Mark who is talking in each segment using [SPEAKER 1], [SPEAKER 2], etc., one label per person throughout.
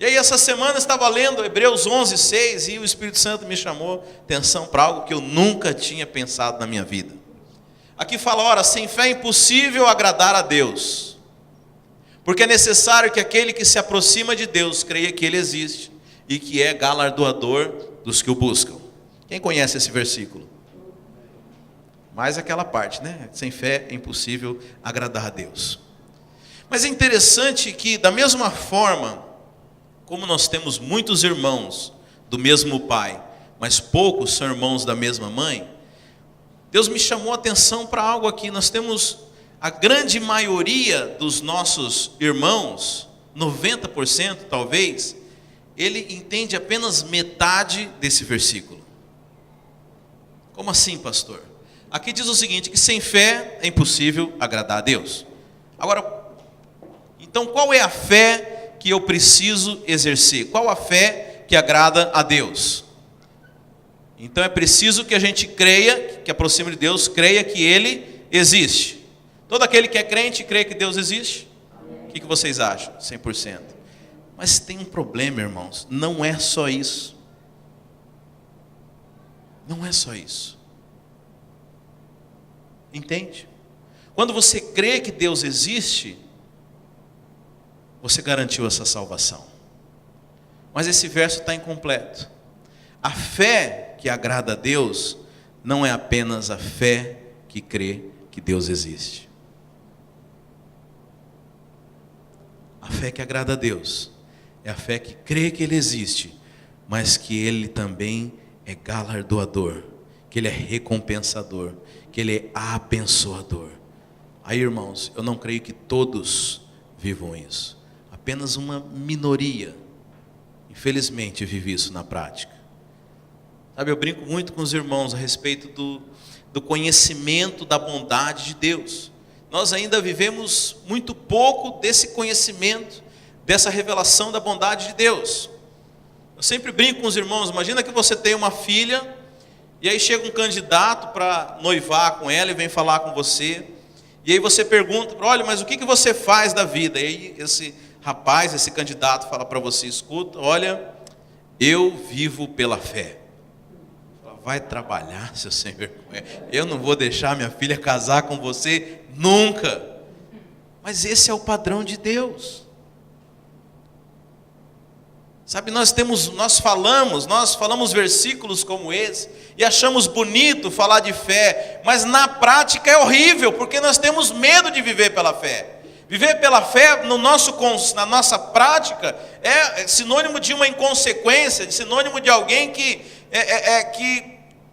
[SPEAKER 1] E aí essa semana eu estava lendo Hebreus 11:6 e o Espírito Santo me chamou atenção para algo que eu nunca tinha pensado na minha vida. Aqui fala, ora, sem fé é impossível agradar a Deus, porque é necessário que aquele que se aproxima de Deus creia que Ele existe e que é galardoador dos que o buscam. Quem conhece esse versículo? Mais aquela parte, né? Sem fé é impossível agradar a Deus. Mas é interessante que, da mesma forma, como nós temos muitos irmãos do mesmo pai, mas poucos são irmãos da mesma mãe, Deus me chamou a atenção para algo aqui. Nós temos a grande maioria dos nossos irmãos, 90% talvez, ele entende apenas metade desse versículo. Como assim, pastor? Aqui diz o seguinte, que sem fé é impossível agradar a Deus. Agora, então qual é a fé que eu preciso exercer? Qual a fé que agrada a Deus? Então é preciso que a gente creia, que aproxime de Deus, creia que Ele existe. Todo aquele que é crente crê que Deus existe? O que vocês acham? 100%. Mas tem um problema, irmãos, não é só isso. Não é só isso. Entende? Quando você crê que Deus existe, você garantiu essa salvação. Mas esse verso está incompleto. A fé que agrada a Deus não é apenas a fé que crê que Deus existe. A fé que agrada a Deus é a fé que crê que Ele existe, mas que Ele também é galardoador, que Ele é recompensador, que Ele é abençoador. Aí, irmãos, eu não creio que todos vivam isso. Apenas uma minoria, infelizmente, vive isso na prática. Sabe, eu brinco muito com os irmãos a respeito do conhecimento da bondade de Deus. Nós ainda vivemos muito pouco desse conhecimento, dessa revelação da bondade de Deus. Eu sempre brinco com os irmãos, imagina que você tem uma filha, e aí chega um candidato para noivar com ela e vem falar com você, e aí você pergunta, olha, mas o que você faz da vida? E aí esse rapaz, esse candidato fala para você, escuta, olha, eu vivo pela fé. Vai trabalhar, seu sem vergonha. Eu não vou deixar minha filha casar com você nunca. Mas esse é o padrão de Deus. Sabe, nós falamos versículos como esse e achamos bonito falar de fé, mas na prática é horrível, porque nós temos medo de viver pela fé. Viver pela fé na nossa prática é sinônimo de uma inconsequência, sinônimo de alguém que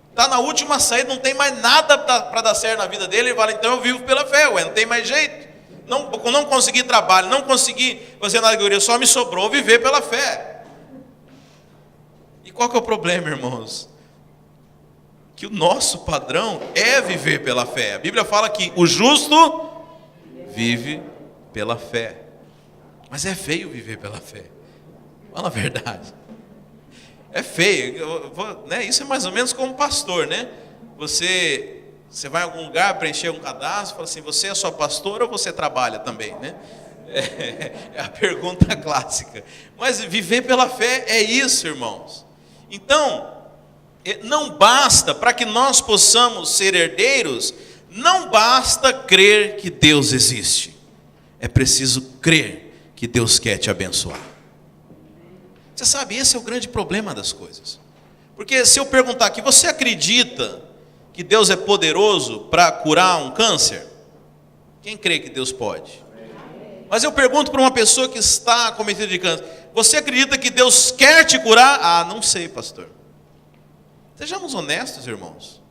[SPEAKER 1] está na última saída, não tem mais nada para dar certo na vida dele, ele fala, então eu vivo pela fé, não tem mais jeito. Não consegui trabalho, não consegui fazer nada, só me sobrou viver pela fé. E qual que é o problema, irmãos? Que o nosso padrão é viver pela fé. A Bíblia fala que o justo vive pela fé. Mas é feio viver pela fé. Fala a verdade. É feio, né? Isso é mais ou menos como pastor, né? Você vai em algum lugar preencher um cadastro, fala assim, você é só pastor ou você trabalha também, né? É a pergunta clássica. Mas viver pela fé é isso, irmãos. Então, não basta, para que nós possamos ser herdeiros, não basta crer que Deus existe. É preciso crer que Deus quer te abençoar. Você sabe, esse é o grande problema das coisas. Porque se eu perguntar aqui, você acredita que Deus é poderoso para curar um câncer? Quem crê que Deus pode? Mas eu pergunto para uma pessoa que está acometida de câncer, você acredita que Deus quer te curar? Ah, não sei, pastor. Sejamos honestos, irmãos.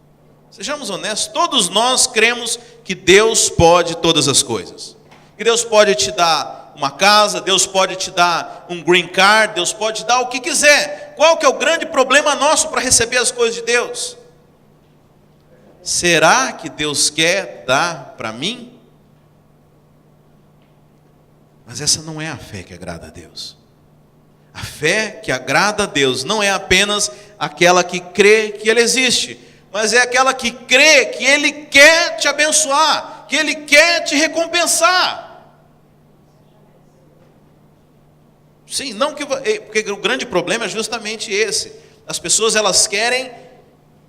[SPEAKER 1] Sejamos honestos, todos nós cremos que Deus pode todas as coisas. Que Deus pode te dar uma casa, Deus pode te dar um green card, Deus pode te dar o que quiser. Qual que é o grande problema nosso para receber as coisas de Deus? Será que Deus quer dar para mim? Mas essa não é a fé que agrada a Deus. A fé que agrada a Deus não é apenas aquela que crê que Ele existe, mas é aquela que crê que Ele quer te abençoar, que Ele quer te recompensar. Sim, não que porque o grande problema é justamente esse. As pessoas elas querem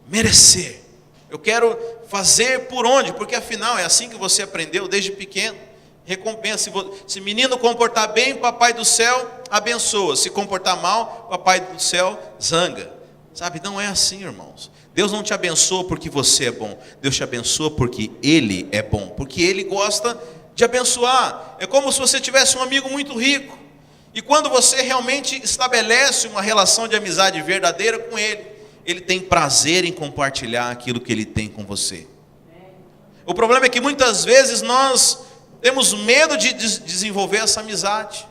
[SPEAKER 1] merecer. Eu quero fazer por onde? Porque afinal é assim que você aprendeu desde pequeno. Recompensa. Se menino comportar bem, papai do céu abençoa. Se comportar mal, papai do céu zanga. Sabe, não é assim, irmãos. Deus não te abençoa porque você é bom. Deus te abençoa porque Ele é bom. Porque Ele gosta de abençoar. É como se você tivesse um amigo muito rico. E quando você realmente estabelece uma relação de amizade verdadeira com Ele, Ele tem prazer em compartilhar aquilo que Ele tem com você. O problema é que muitas vezes nós temos medo de desenvolver essa amizade.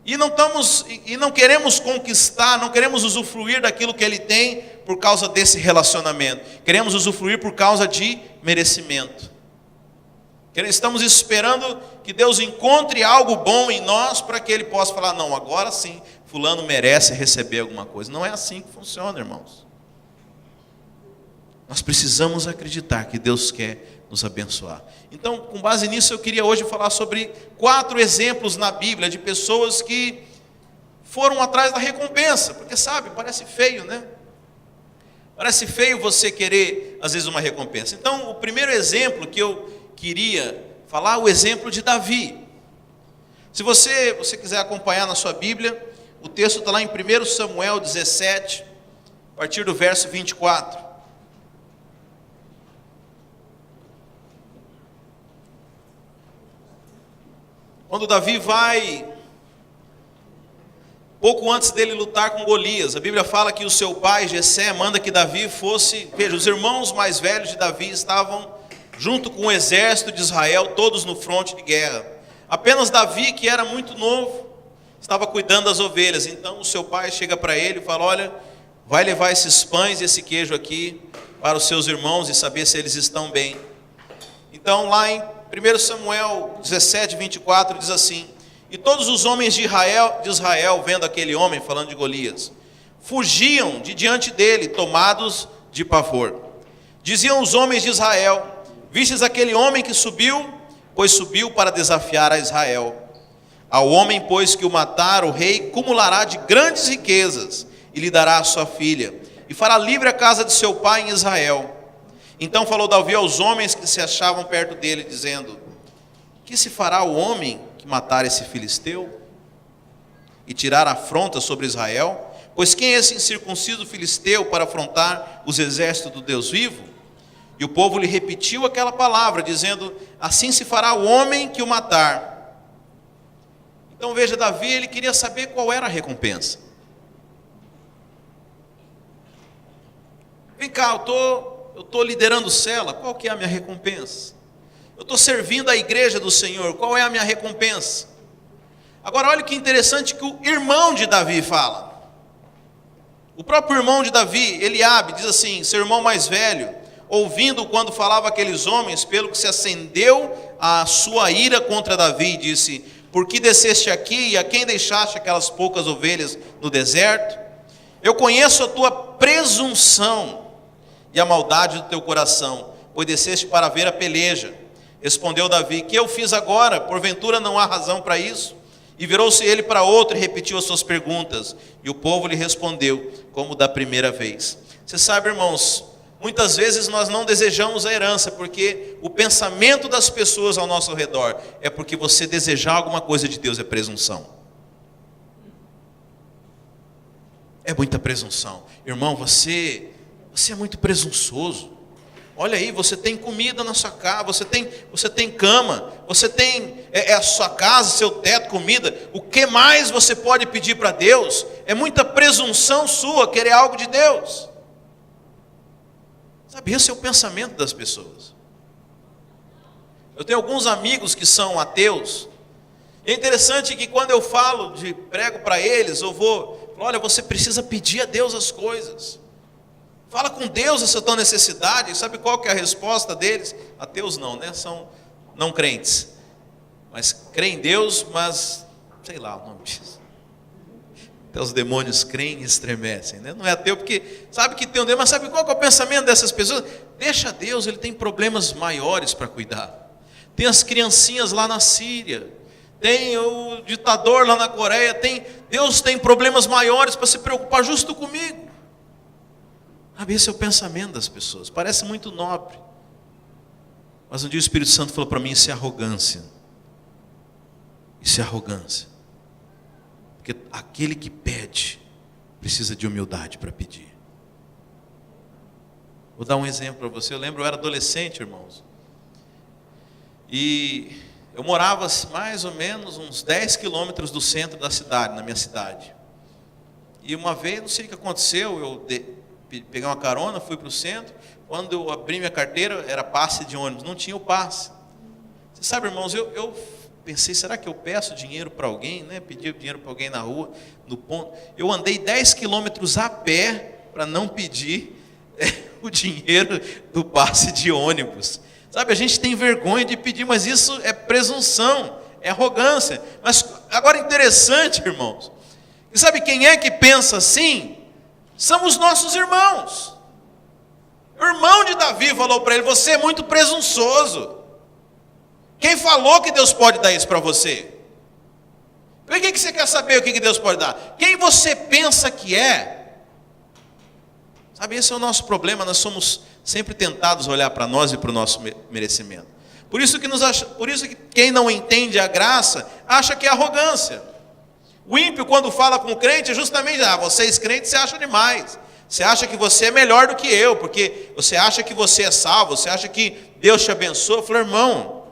[SPEAKER 1] E não queremos conquistar, não queremos usufruir daquilo que Ele tem por causa desse relacionamento. Queremos usufruir por causa de merecimento. Estamos esperando que Deus encontre algo bom em nós para que Ele possa falar, não, agora sim, fulano merece receber alguma coisa. Não é assim que funciona, irmãos. Nós precisamos acreditar que Deus quer nos abençoar. Então, com base nisso, eu queria hoje falar sobre 4 exemplos na Bíblia de pessoas que foram atrás da recompensa. Porque sabe, parece feio, né? Parece feio você querer, às vezes, uma recompensa. Então, o primeiro exemplo que eu queria falar, o exemplo de Davi. Se você quiser acompanhar na sua Bíblia, o texto está lá em 1 Samuel 17, a partir do verso 24. Quando Davi vai, pouco antes dele lutar com Golias, a Bíblia fala que o seu pai, Jessé, manda que Davi fosse, veja, os irmãos mais velhos de Davi estavam junto com o exército de Israel, todos no fronte de guerra. Apenas Davi, que era muito novo, estava cuidando das ovelhas. Então o seu pai chega para ele e fala, olha, vai levar esses pães e esse queijo aqui para os seus irmãos e saber se eles estão bem. Então lá em 1 Samuel 17, 24 diz assim, e todos os homens de Israel, vendo aquele homem, falando de Golias, fugiam de diante dele, tomados de pavor. Diziam os homens de Israel, vistes aquele homem que subiu? Pois subiu para desafiar a Israel. Ao homem, pois, que o matar, o rei cumulará de grandes riquezas, e lhe dará a sua filha, e fará livre a casa de seu pai em Israel. Então falou Davi aos homens que se achavam perto dele, dizendo, que se fará o homem que matar esse filisteu? E tirar a afronta sobre Israel? Pois quem é esse incircunciso filisteu para afrontar os exércitos do Deus vivo? E o povo lhe repetiu aquela palavra, dizendo, assim se fará o homem que o matar. Então veja, Davi, ele queria saber qual era a recompensa. Vem cá, eu estou liderando cela, qual que é a minha recompensa? Eu estou servindo a igreja do Senhor, qual é a minha recompensa? Agora olha que interessante que o irmão de Davi fala. O próprio irmão de Davi, Eliabe, diz assim, seu irmão mais velho, ouvindo quando falava aqueles homens, pelo que se acendeu a sua ira contra Davi, disse, por que desceste aqui e a quem deixaste aquelas poucas ovelhas no deserto? Eu conheço a tua presunção e a maldade do teu coração, pois desceste para ver a peleja. Respondeu Davi, que eu fiz agora? Porventura não há razão para isso? E virou-se ele para outro e repetiu as suas perguntas. E o povo lhe respondeu, como da primeira vez. Você sabe, irmãos, muitas vezes nós não desejamos a herança, porque o pensamento das pessoas ao nosso redor é porque você desejar alguma coisa de Deus é presunção. É muita presunção. Irmão, você é muito presunçoso. Olha aí, você tem comida na sua casa, você tem cama, você tem a sua casa, seu teto, comida. O que mais você pode pedir para Deus? É muita presunção sua querer algo de Deus. Sabe, esse é o pensamento das pessoas. Eu tenho alguns amigos que são ateus. É interessante que quando eu prego para eles, olha, você precisa pedir a Deus as coisas. Fala com Deus essa tua necessidade. Sabe qual que é a resposta deles? Ateus não, né? São não crentes. Mas creem em Deus, mas sei lá o nome disso. Até os demônios creem e estremecem, né? Não é ateu porque sabe que tem um demônio, mas sabe qual que é o pensamento dessas pessoas? Deixa Deus, Ele tem problemas maiores para cuidar. Tem as criancinhas lá na Síria. tem o ditador lá na Coreia, Deus tem problemas maiores para se preocupar justo comigo. Sabe, esse é o pensamento das pessoas, parece muito nobre. Mas um dia o Espírito Santo falou para mim, isso é arrogância. Isso é arrogância. Porque aquele que pede, precisa de humildade para pedir. Vou dar um exemplo para você. Eu lembro, eu era adolescente, irmãos. E eu morava mais ou menos uns 10 quilômetros do centro da cidade, na minha cidade. E uma vez, não sei o que aconteceu, eu peguei uma carona, fui para o centro. Quando eu abri minha carteira, era passe de ônibus, não tinha o passe. Você sabe, irmãos, eu pensei, será que eu peço dinheiro para alguém, né? Pedi dinheiro para alguém na rua, no ponto. Eu andei 10 quilômetros a pé para não pedir o dinheiro do passe de ônibus. Sabe, a gente tem vergonha de pedir, mas isso é presunção, é arrogância. Mas agora interessante, irmãos, e sabe quem é que pensa assim? São os nossos irmãos. O irmão de Davi falou para ele, você é muito presunçoso. Quem falou que Deus pode dar isso para você? Por que você quer saber o que Deus pode dar? Quem você pensa que é? Sabe, esse é o nosso problema, nós somos sempre tentados a olhar para nós e para o nosso merecimento. Por isso que quem não entende a graça, acha que é arrogância. O ímpio, quando fala com o crente, é justamente, vocês crentes se acham demais. Você acha que você é melhor do que eu, porque você acha que você é salvo, você acha que Deus te abençoa. Eu falo, irmão,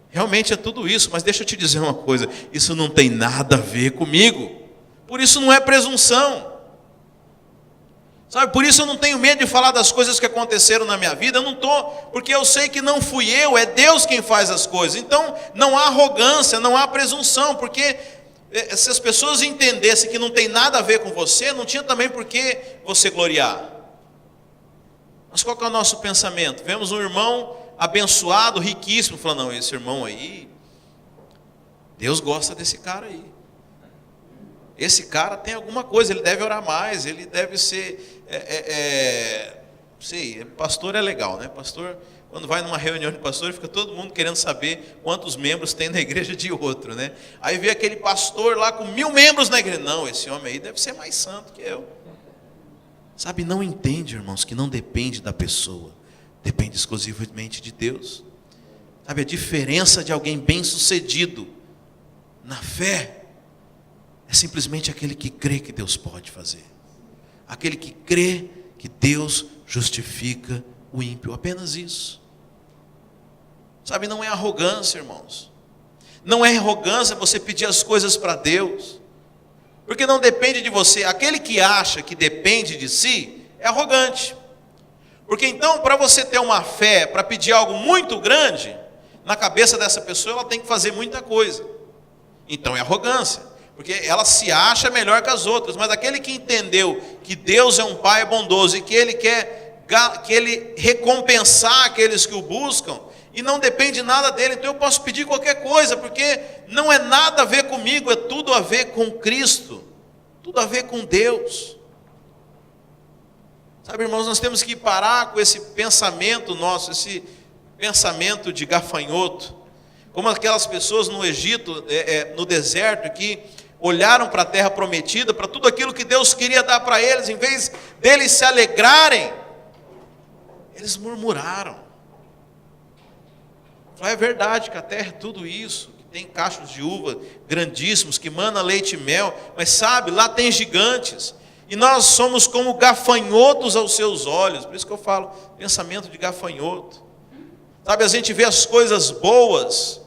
[SPEAKER 1] realmente é tudo isso, mas deixa eu te dizer uma coisa, isso não tem nada a ver comigo. Por isso não é presunção. Sabe, por isso eu não tenho medo de falar das coisas que aconteceram na minha vida, eu não estou, porque eu sei que não fui eu, é Deus quem faz as coisas. Então não há arrogância, não há presunção, porque se as pessoas entendessem que não tem nada a ver com você, não tinha também por que você gloriar. Mas qual que é o nosso pensamento? Vemos um irmão abençoado, riquíssimo, falando, não, esse irmão aí, Deus gosta desse cara aí. Esse cara tem alguma coisa, ele deve orar mais, ele deve ser, pastor é legal, né? Pastor, quando vai numa reunião de pastor, fica todo mundo querendo saber quantos membros tem na igreja de outro, né? Aí vê aquele pastor lá com 1000 membros na igreja, não, esse homem aí deve ser mais santo que eu. Sabe, não entende, irmãos, que não depende da pessoa, depende exclusivamente de Deus. Sabe, a diferença de alguém bem sucedido na fé é simplesmente aquele que crê que Deus pode fazer. Aquele que crê que Deus justifica o ímpio. Apenas isso. Sabe, não é arrogância, irmãos. Não é arrogância você pedir as coisas para Deus. Porque não depende de você. Aquele que acha que depende de si, é arrogante. Porque então, para você ter uma fé, para pedir algo muito grande, na cabeça dessa pessoa, ela tem que fazer muita coisa. Então é arrogância. Porque ela se acha melhor que as outras, mas aquele que entendeu que Deus é um Pai bondoso e que Ele quer que Ele recompensar aqueles que o buscam, e não depende nada dele, então eu posso pedir qualquer coisa, porque não é nada a ver comigo, é tudo a ver com Cristo, tudo a ver com Deus. Sabe, irmãos, nós temos que parar com esse pensamento nosso, esse pensamento de gafanhoto, como aquelas pessoas no Egito, no deserto, que olharam para a terra prometida, para tudo aquilo que Deus queria dar para eles, em vez deles se alegrarem, eles murmuraram. É verdade que a terra é tudo isso, que tem cachos de uva grandíssimos, que mana leite e mel, mas sabe, lá tem gigantes, e nós somos como gafanhotos aos seus olhos. Por isso que eu falo, pensamento de gafanhoto. Sabe, a gente vê as coisas boas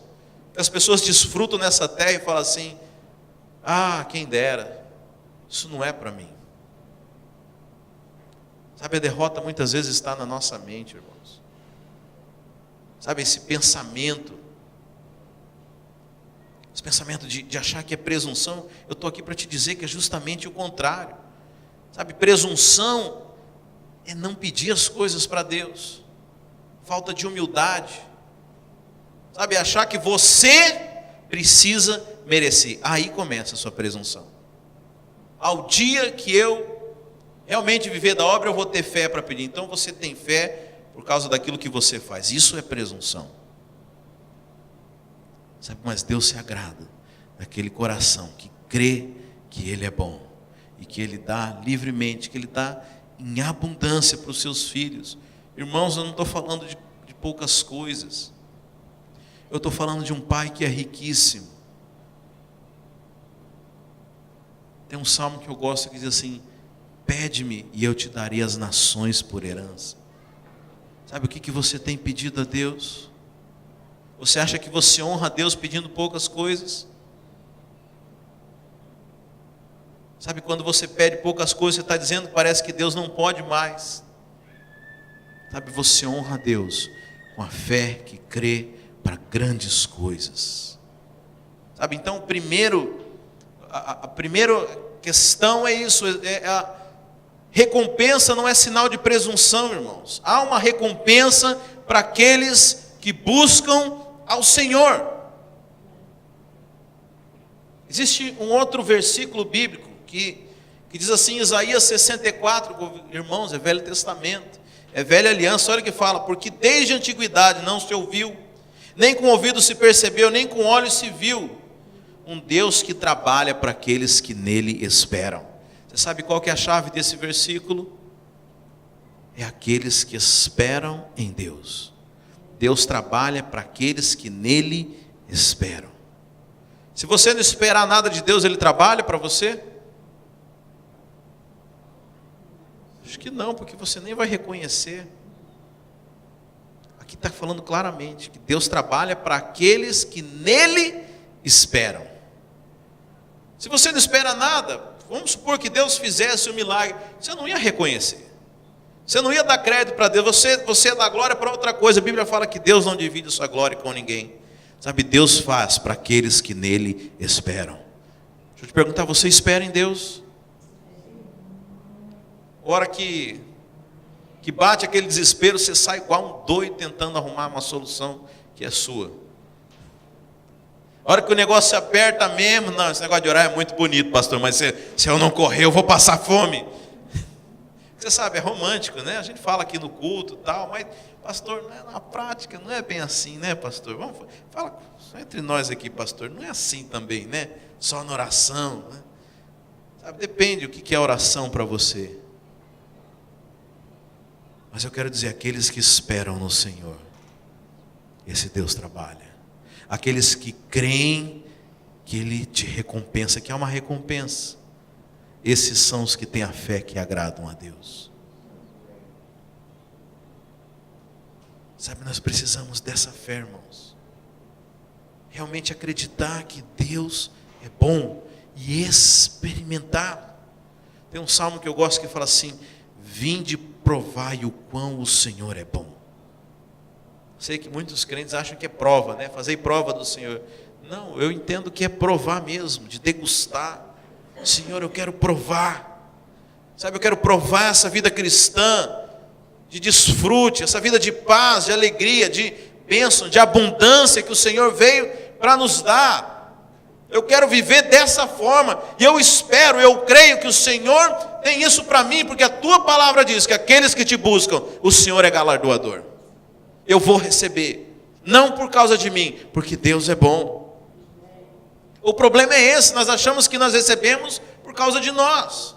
[SPEAKER 1] que as pessoas desfrutam nessa terra e falam assim, quem dera, isso não é para mim. Sabe, a derrota muitas vezes está na nossa mente, irmãos. Sabe, esse pensamento de achar que é presunção, eu estou aqui para te dizer que é justamente o contrário. Sabe, presunção é não pedir as coisas para Deus, falta de humildade. Sabe, achar que você precisa merecer. Aí começa a sua presunção. Ao dia que eu realmente viver da obra, eu vou ter fé para pedir. Então você tem fé por causa daquilo que você faz. Isso é presunção. Sabe, mas Deus se agrada daquele coração que crê que Ele é bom e que Ele dá livremente, que Ele dá em abundância para os seus filhos. Irmãos, eu não estou falando de poucas coisas. Eu estou falando de um pai que é riquíssimo. Tem um salmo que eu gosto que diz assim: pede-me e eu te darei as nações por herança. Sabe o que você tem pedido a Deus? Você acha que você honra a Deus pedindo poucas coisas? Sabe, quando você pede poucas coisas, você está dizendo que parece que Deus não pode mais. Sabe, você honra a Deus com a fé que crê para grandes coisas. Sabe, então a primeira questão é isso, a recompensa não é sinal de presunção, irmãos. Há uma recompensa para aqueles que buscam ao Senhor. Existe um outro versículo bíblico que diz assim, Isaías 64, irmãos, é Velho Testamento, é Velha Aliança. Olha o que fala: porque desde a antiguidade não se ouviu, nem com ouvido se percebeu, nem com olhos se viu, um Deus que trabalha para aqueles que nele esperam. Você sabe qual que é a chave desse versículo? É aqueles que esperam em Deus. Deus trabalha para aqueles que nele esperam. Se você não esperar nada de Deus, Ele trabalha para você? Acho que não, porque você nem vai reconhecer. Aqui está falando claramente que Deus trabalha para aqueles que nele esperam. Se você não espera nada, vamos supor que Deus fizesse um milagre, você não ia reconhecer. Você não ia dar crédito para Deus, você dá glória para outra coisa. A Bíblia fala que Deus não divide sua glória com ninguém. Sabe, Deus faz para aqueles que nele esperam. Deixa eu te perguntar, você espera em Deus? Hora que bate aquele desespero, você sai igual um doido tentando arrumar uma solução que é sua. A hora que o negócio se aperta mesmo, não, esse negócio de orar é muito bonito, pastor, mas se eu não correr, eu vou passar fome. Você sabe, é romântico, né? A gente fala aqui no culto e tal, mas, pastor, na prática não é bem assim, né, pastor? Fala só entre nós aqui, pastor, não é assim também, né? Só na oração, né? Sabe, depende o que é oração para você. Mas eu quero dizer, aqueles que esperam no Senhor, esse Deus trabalha. Aqueles que creem que Ele te recompensa, que há uma recompensa. Esses são os que têm a fé que agradam a Deus. Sabe, nós precisamos dessa fé, irmãos. Realmente acreditar que Deus é bom e experimentar. Tem um salmo que eu gosto que fala assim: vinde, provai o quão o Senhor é bom. Sei que muitos crentes acham que é prova, né? Fazer prova do Senhor. Não, eu entendo que é provar mesmo, de degustar. Senhor, eu quero provar. Sabe, eu quero provar essa vida cristã, de desfrute, essa vida de paz, de alegria, de bênção, de abundância que o Senhor veio para nos dar. Eu quero viver dessa forma, e eu espero, eu creio que o Senhor tem isso para mim, porque a tua palavra diz que aqueles que te buscam, o Senhor é galardoador. Eu vou receber, não por causa de mim, porque Deus é bom. O problema é esse, nós achamos que nós recebemos por causa de nós.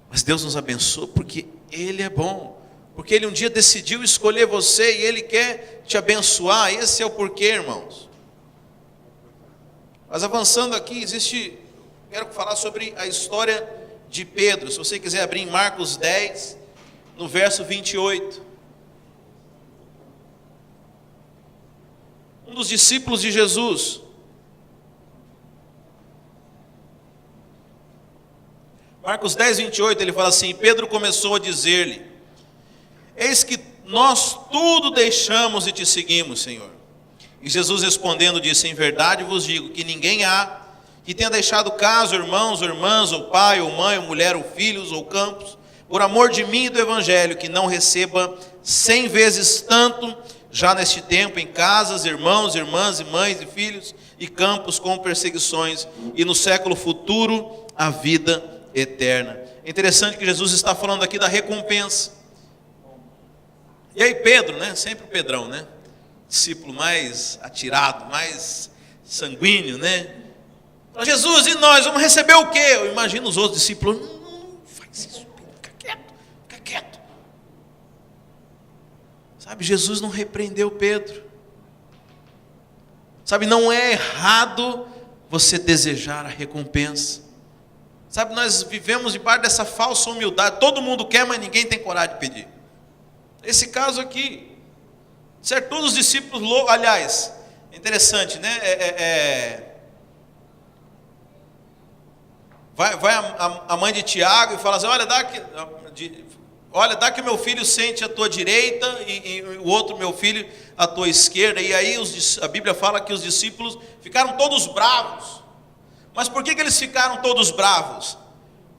[SPEAKER 1] Mas Deus nos abençoa porque Ele é bom, porque Ele um dia decidiu escolher você e Ele quer te abençoar. Esse é o porquê, irmãos. Mas avançando aqui, quero falar sobre a história de Pedro. Se você quiser abrir em Marcos 10, no verso 28. Um dos discípulos de Jesus. Marcos 10, 28, ele fala assim: Pedro começou a dizer-lhe: eis que nós tudo deixamos e te seguimos, Senhor. E Jesus respondendo disse: em verdade vos digo que ninguém há que tenha deixado casa, irmãos ou irmãs, ou pai, ou mãe, ou mulher, ou filhos, ou campos, por amor de mim e do Evangelho, que não receba 100 vezes tanto, já neste tempo, em casas, irmãos, irmãs, e mães, e filhos, e campos com perseguições, e no século futuro, a vida eterna. É interessante que Jesus está falando aqui da recompensa. E aí Pedro, né? Sempre o Pedrão, né? discípulo mais atirado, mais sanguíneo, né? Fala, Jesus, e nós vamos receber o quê? Eu imagino os outros discípulos, não faz isso, fica quieto. Sabe, Jesus não repreendeu Pedro. Sabe, não é errado você desejar a recompensa. Sabe, nós vivemos debaixo dessa falsa humildade. Todo mundo quer, mas ninguém tem coragem de pedir. Esse caso aqui, certo? Todos os discípulos, aliás, é interessante, né? Vai a mãe de Tiago e fala assim, olha, dá que meu filho sente à tua direita e o outro meu filho à tua esquerda. E aí a Bíblia fala que os discípulos ficaram todos bravos. Mas por que eles ficaram todos bravos?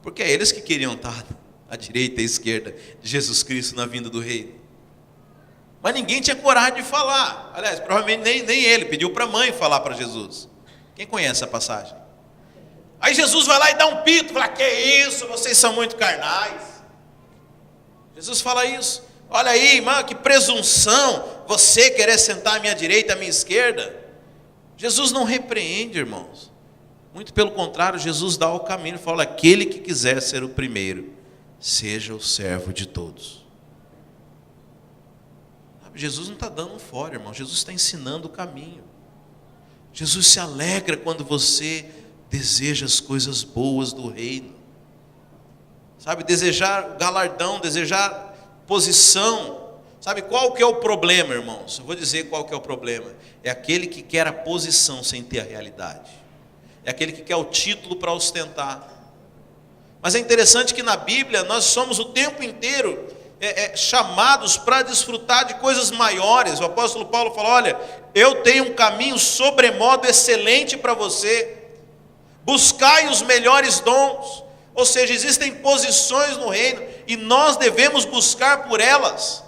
[SPEAKER 1] Porque é eles que queriam estar à direita e à esquerda de Jesus Cristo na vinda do reino. Mas ninguém tinha coragem de falar. Aliás, provavelmente nem ele, pediu para a mãe falar para Jesus. Quem conhece a passagem? Aí Jesus vai lá e dá um pito, fala, que isso, vocês são muito carnais. Jesus fala isso. Olha aí, irmão, que presunção, você querer sentar à minha direita, à minha esquerda. Jesus não repreende, irmãos. Muito pelo contrário, Jesus dá o caminho, fala, aquele que quiser ser o primeiro, seja o servo de todos. Jesus não está dando um fora, irmão, Jesus está ensinando o caminho. Jesus se alegra quando você deseja as coisas boas do reino. Sabe, desejar galardão, desejar posição. Sabe qual que é o problema, irmãos? Eu vou dizer qual que é o problema. É aquele que quer a posição sem ter a realidade. É aquele que quer o título para ostentar. Mas é interessante que na Bíblia nós somos o tempo inteiro chamados para desfrutar de coisas maiores. O apóstolo Paulo fala, olha, eu tenho um caminho sobremodo excelente para você. Buscai os melhores dons. Ou seja, existem posições no reino e nós devemos buscar por elas.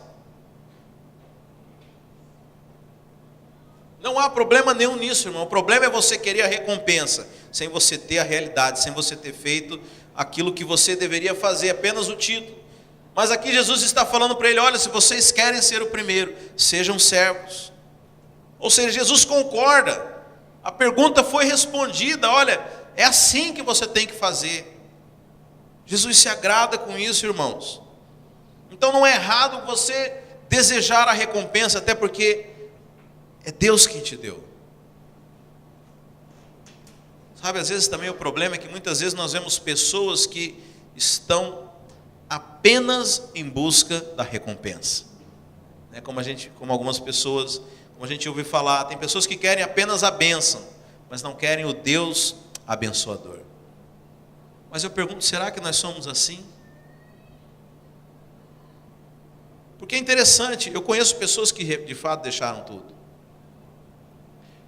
[SPEAKER 1] Não há problema nenhum nisso, irmão. O problema é você querer a recompensa, sem você ter a realidade, sem você ter feito aquilo que você deveria fazer, apenas o título. Mas aqui Jesus está falando para ele, olha, se vocês querem ser o primeiro, sejam servos. Ou seja, Jesus concorda. A pergunta foi respondida, olha, é assim que você tem que fazer. Jesus se agrada com isso, irmãos. Então não é errado você desejar a recompensa, até porque é Deus quem te deu. Sabe, às vezes também o problema é que muitas vezes nós vemos pessoas que estão apenas em busca da recompensa. Como algumas pessoas, como a gente ouve falar, tem pessoas que querem apenas a bênção, mas não querem o Deus abençoador. Mas eu pergunto, será que nós somos assim? Porque é interessante, eu conheço pessoas que de fato deixaram tudo.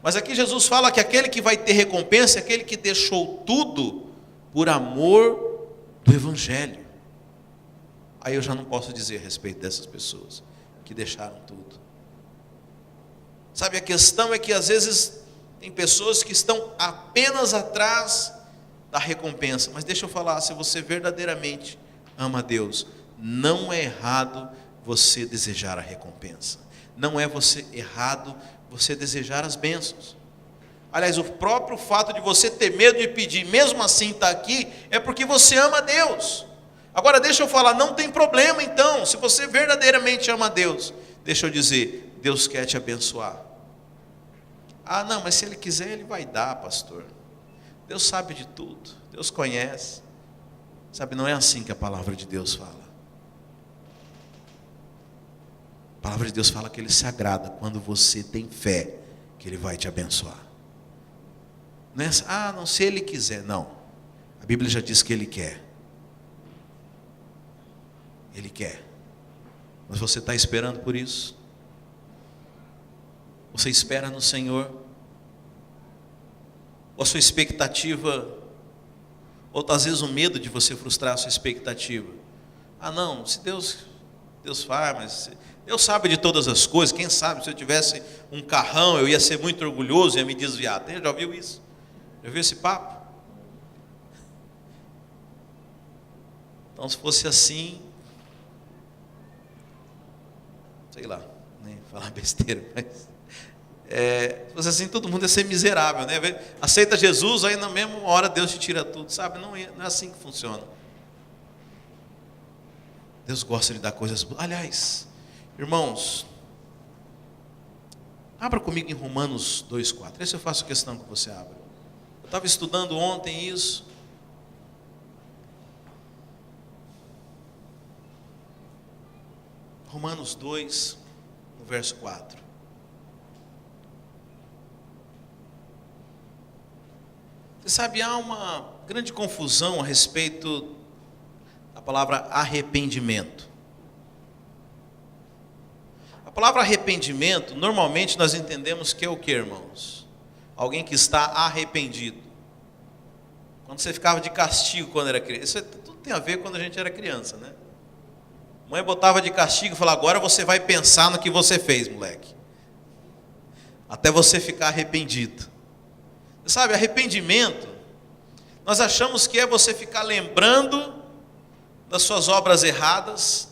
[SPEAKER 1] Mas aqui Jesus fala que aquele que vai ter recompensa é aquele que deixou tudo por amor do Evangelho. Aí eu já não posso dizer a respeito dessas pessoas que deixaram tudo. Sabe, a questão é que às vezes tem pessoas que estão apenas atrás da recompensa. Mas deixa eu falar, se você verdadeiramente ama a Deus, não é errado você desejar a recompensa. Não é errado você desejar as bênçãos. Aliás, o próprio fato de você ter medo de pedir, mesmo assim estar aqui, é porque você ama a Deus. Agora deixa eu falar, não tem problema então, se você verdadeiramente ama a Deus, deixa eu dizer, Deus quer te abençoar. Ah não, mas se Ele quiser Ele vai dar, pastor. Deus sabe de tudo, Deus conhece. Sabe, não é assim que a palavra de Deus fala. A palavra de Deus fala que Ele se agrada quando você tem fé que Ele vai te abençoar. Não é assim, não, se Ele quiser, não. A Bíblia já diz que Ele quer. Ele quer. Mas você está esperando por isso? Você espera no Senhor? Ou a sua expectativa, ou às vezes o medo de você frustrar a sua expectativa? Ah não, se Deus faz, mas Deus sabe de todas as coisas. Quem sabe se eu tivesse um carrão eu ia ser muito orgulhoso e ia me desviar. Já ouviu isso? Já ouviu esse papo? Então se fosse assim, sei lá, nem falar besteira, mas Se fosse assim, todo mundo ia ser miserável, né? Aceita Jesus, aí na mesma hora Deus te tira tudo, sabe? Não é assim que funciona. Deus gosta de dar coisas boas. Aliás, irmãos, abra comigo em Romanos 2,4. Esse eu faço questão que você abra. Eu estava estudando ontem isso. Romanos 2, no verso 4. Você sabe, há uma grande confusão a respeito da palavra arrependimento. A palavra arrependimento, normalmente nós entendemos que é o que, irmãos? Alguém que está arrependido. Quando você ficava de castigo quando era criança. Isso tudo tem a ver quando a gente era criança, né? Mãe botava de castigo e falava, agora você vai pensar no que você fez, moleque. Até você ficar arrependido. Sabe, arrependimento, nós achamos que é você ficar lembrando das suas obras erradas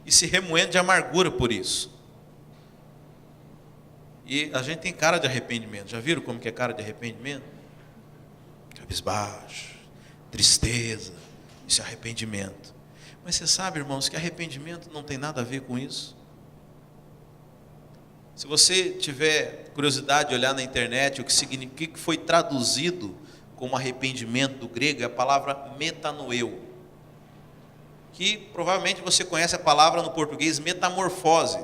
[SPEAKER 1] e se remoendo de amargura por isso. E a gente tem cara de arrependimento. Já viram como que é cara de arrependimento? Cabisbaixo, tristeza, isso é arrependimento. Mas você sabe, irmãos, que arrependimento não tem nada a ver com isso. Se você tiver curiosidade de olhar na internet o que foi traduzido como arrependimento do grego, é a palavra metanoeu, que provavelmente você conhece a palavra no português metamorfose.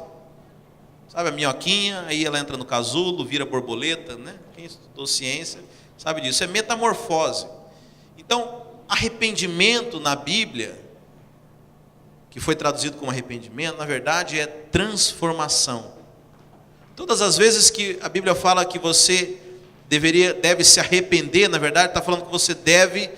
[SPEAKER 1] Sabe a minhoquinha, aí ela entra no casulo, vira borboleta, né? Quem estudou ciência sabe disso, é metamorfose. Então, arrependimento na Bíblia, que foi traduzido como arrependimento, na verdade é transformação. Todas as vezes que a Bíblia fala que você deve se arrepender, na verdade está falando que você deve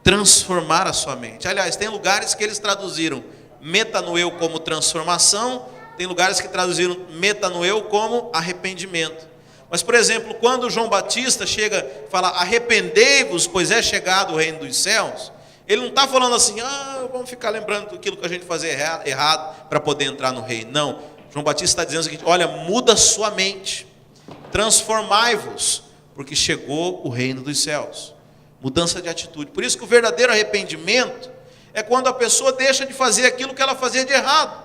[SPEAKER 1] transformar a sua mente. Aliás, tem lugares que eles traduziram metanoeu como transformação, tem lugares que traduziram metanoeu como arrependimento. Mas, por exemplo, quando João Batista chega e fala, arrependei-vos, pois é chegado o reino dos céus, ele não está falando assim, vamos ficar lembrando daquilo que a gente fazia errado para poder entrar no reino. Não. João Batista está dizendo o seguinte, olha, muda sua mente, transformai-vos, porque chegou o reino dos céus. Mudança de atitude. Por isso que o verdadeiro arrependimento é quando a pessoa deixa de fazer aquilo que ela fazia de errado.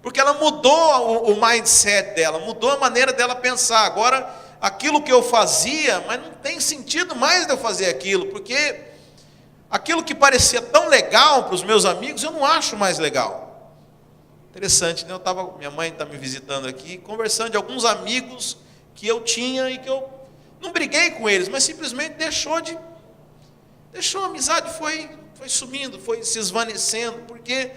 [SPEAKER 1] Porque ela mudou o mindset dela, mudou a maneira dela pensar. Agora, aquilo que eu fazia, mas não tem sentido mais de eu fazer aquilo, porque aquilo que parecia tão legal para os meus amigos, eu não acho mais legal. Interessante, né? Minha mãe está me visitando aqui, conversando de alguns amigos que eu tinha e que eu não briguei com eles, mas simplesmente deixou a amizade, foi sumindo, foi se esvanecendo, porque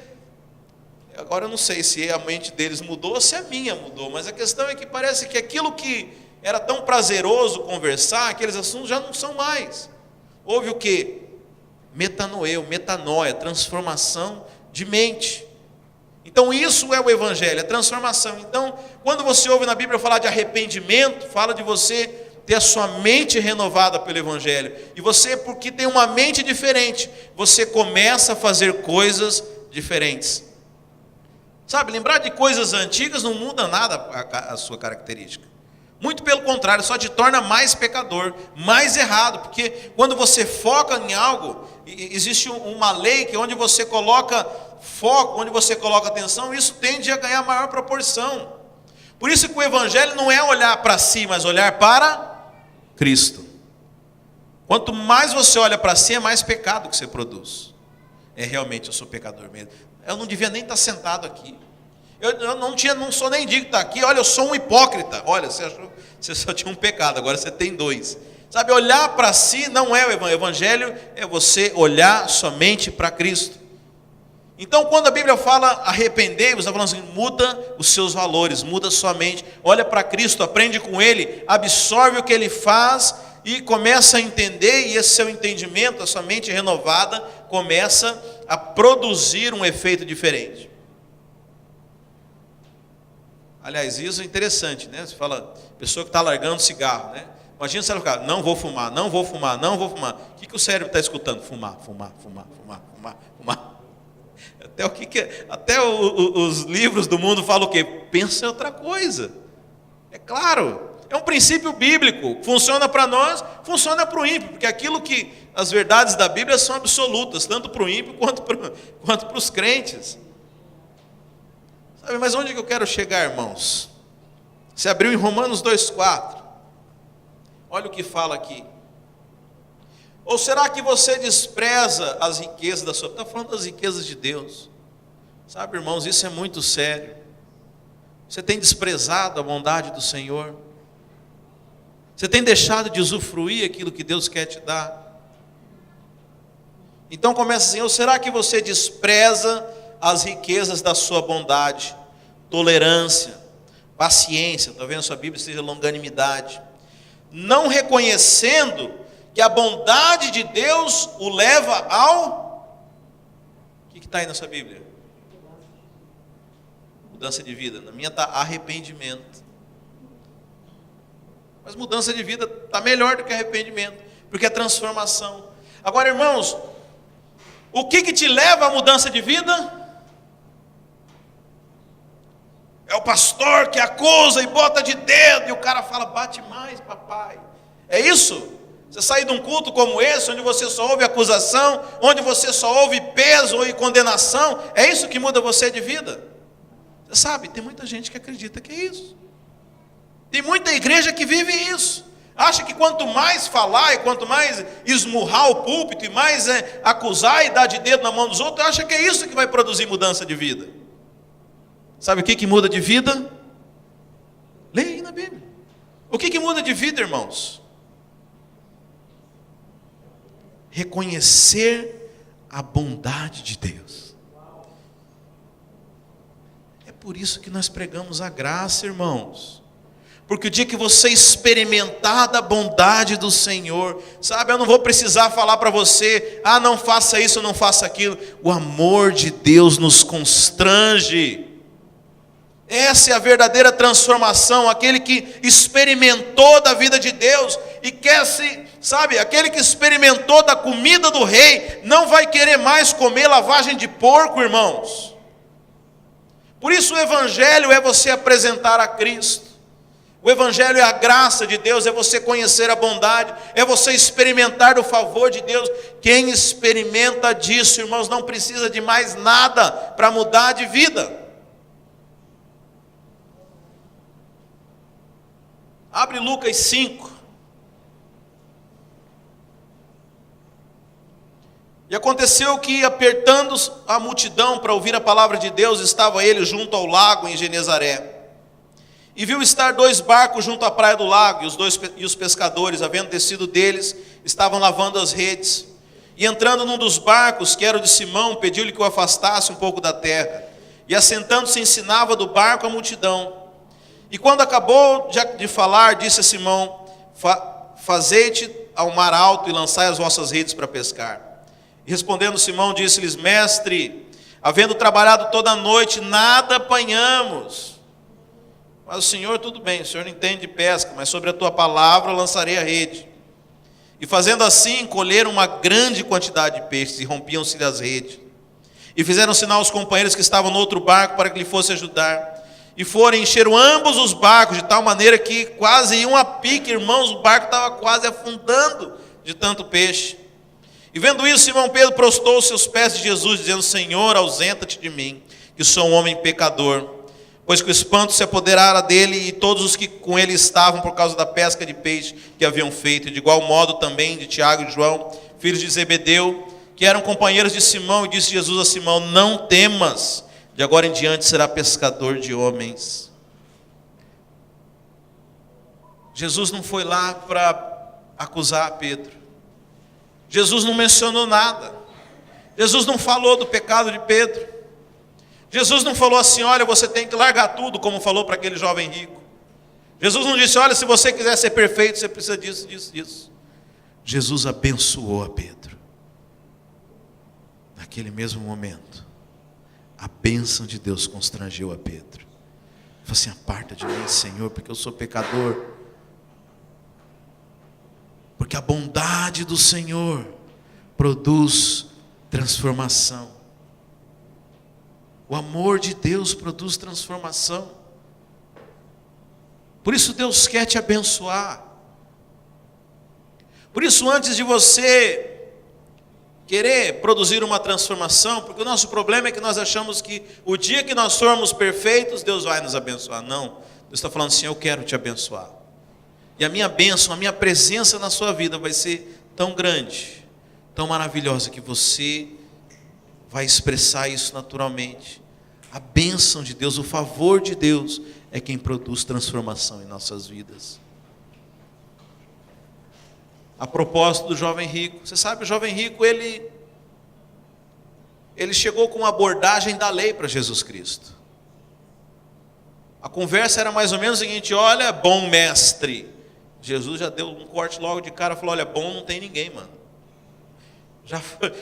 [SPEAKER 1] agora eu não sei se a mente deles mudou ou se a minha mudou, mas a questão é que parece que aquilo que era tão prazeroso conversar, aqueles assuntos já não são mais. Houve o quê? Metanoia, transformação de mente. Então isso é o Evangelho, a transformação. Então, quando você ouve na Bíblia falar de arrependimento, fala de você ter a sua mente renovada pelo Evangelho. E você, porque tem uma mente diferente, você começa a fazer coisas diferentes. Sabe, lembrar de coisas antigas não muda nada a sua característica. Muito pelo contrário, só te torna mais pecador, mais errado, porque quando você foca em algo, existe uma lei que onde você coloca foco, onde você coloca atenção, isso tende a ganhar maior proporção. Por isso que o Evangelho não é olhar para si, mas olhar para Cristo. Quanto mais você olha para si, é mais pecado que você produz. Realmente eu sou pecador mesmo. Eu não devia nem estar sentado aqui. Eu não sou nem digno de estar aqui. Olha, eu sou um hipócrita. Olha, você achou que você só tinha um pecado, agora você tem dois. Sabe, olhar para si não é o Evangelho. O Evangelho é você olhar somente para Cristo. Então, quando a Bíblia fala arrependei-vos, está falando assim, muda os seus valores, muda a sua mente, olha para Cristo, aprende com Ele, absorve o que Ele faz e começa a entender, e esse seu entendimento, a sua mente renovada, começa a produzir um efeito diferente. Aliás, isso é interessante, né? Você fala, pessoa que está largando cigarro, né? Imagina se ela ficar, não vou fumar, não vou fumar, não vou fumar. O que o cérebro está escutando? Fumar. Até os livros do mundo falam o quê? Pensa em outra coisa. É claro, é um princípio bíblico. Funciona para nós, funciona para o ímpio. Porque aquilo que as verdades da Bíblia são absolutas, tanto para o ímpio quanto para os crentes. Sabe, mas onde que eu quero chegar, irmãos? Você abriu em Romanos 2,4. Olha o que fala aqui. Ou será que você despreza as riquezas da sua... Está falando das riquezas de Deus. Sabe, irmãos, isso é muito sério. Você tem desprezado a bondade do Senhor? Você tem deixado de usufruir aquilo que Deus quer te dar? Então começa assim: ou será que você despreza as riquezas da sua bondade, tolerância, paciência, talvez na sua Bíblia seja longanimidade, não reconhecendo que a bondade de Deus o leva ao... O que está aí na sua Bíblia? Mudança de vida. Na minha está arrependimento. Mas mudança de vida está melhor do que arrependimento, porque é transformação. Agora, irmãos, o que te leva à mudança de vida? É o pastor que acusa e bota de dedo, e o cara fala: bate mais, papai. É isso? Você sair de um culto como esse, onde você só ouve acusação, onde você só ouve peso e condenação, é isso que muda você de vida? Você sabe, tem muita gente que acredita que é isso. Tem muita igreja que vive isso. Acha que quanto mais falar e quanto mais esmurrar o púlpito e mais acusar e dar de dedo na mão dos outros, acha que é isso que vai produzir mudança de vida. Sabe o que muda de vida? Leia aí na Bíblia. O que muda de vida, irmãos? Reconhecer a bondade de Deus. É por isso que nós pregamos a graça, irmãos. Porque o dia que você experimentar da bondade do Senhor, sabe, eu não vou precisar falar para você: ah, não faça isso, não faça aquilo. O amor de Deus nos constrange. Essa é a verdadeira transformação. Aquele que experimentou da vida de Deus e quer se, sabe, aquele que experimentou da comida do rei, não vai querer mais comer lavagem de porco, irmãos. Por isso o evangelho é você apresentar a Cristo. O evangelho é a graça de Deus, é você conhecer a bondade, é você experimentar do favor de Deus. Quem experimenta disso, irmãos, não precisa de mais nada para mudar de vida. Abre Lucas 5. E aconteceu que, apertando a multidão para ouvir a palavra de Deus, estava ele junto ao lago em Genezaré. E viu estar 2 barcos junto à praia do lago, e os pescadores, havendo descido deles, estavam lavando as redes. E entrando num dos barcos, que era o de Simão, pediu-lhe que o afastasse um pouco da terra. E assentando-se, ensinava do barco a multidão. E quando acabou de falar, disse a Simão: fazei-te ao mar alto e lançai as vossas redes para pescar. E respondendo Simão, disse-lhes: mestre, havendo trabalhado toda a noite, nada apanhamos. Mas o Senhor, tudo bem, o Senhor não entende de pesca, mas sobre a tua palavra lançarei a rede. E fazendo assim, colheram uma grande quantidade de peixes, e rompiam-se as redes. E fizeram sinal aos companheiros que estavam no outro barco, para que lhe fosse ajudar. E foram, encheram ambos os barcos, de tal maneira que quase iam a pique, irmãos, o barco estava quase afundando de tanto peixe. E vendo isso, Simão Pedro prostou-se aos pés de Jesus, dizendo: Senhor, ausenta-te de mim, que sou um homem pecador. Pois que o espanto se apoderara dele e todos os que com ele estavam, por causa da pesca de peixe que haviam feito. E de igual modo também de Tiago e João, filhos de Zebedeu, que eram companheiros de Simão. E disse Jesus a Simão: não temas, de agora em diante será pescador de homens. Jesus não foi lá para acusar Pedro. Jesus não mencionou nada. Jesus não falou do pecado de Pedro. Jesus não falou assim: olha, você tem que largar tudo, como falou para aquele jovem rico. Jesus não disse: olha, se você quiser ser perfeito, você precisa disso, disso, disso. Jesus abençoou a Pedro. Naquele mesmo momento, a bênção de Deus constrangeu a Pedro. Ele falou assim: aparta de mim, Senhor, porque eu sou pecador. Porque a bondade do Senhor produz transformação. O amor de Deus produz transformação. Por isso Deus quer te abençoar. Por isso, antes de você querer produzir uma transformação, porque o nosso problema é que nós achamos que o dia que nós formos perfeitos, Deus vai nos abençoar. Não, Deus está falando assim: eu quero te abençoar. E a minha bênção, a minha presença na sua vida vai ser tão grande, tão maravilhosa, que você vai expressar isso naturalmente. A bênção de Deus, o favor de Deus é quem produz transformação em nossas vidas. A propósito do jovem rico, você sabe, o jovem rico, ele chegou com uma abordagem da lei para Jesus Cristo. A conversa era mais ou menos o seguinte: olha, bom mestre. Jesus já deu um corte logo de cara, falou: olha, bom não tem ninguém, mano.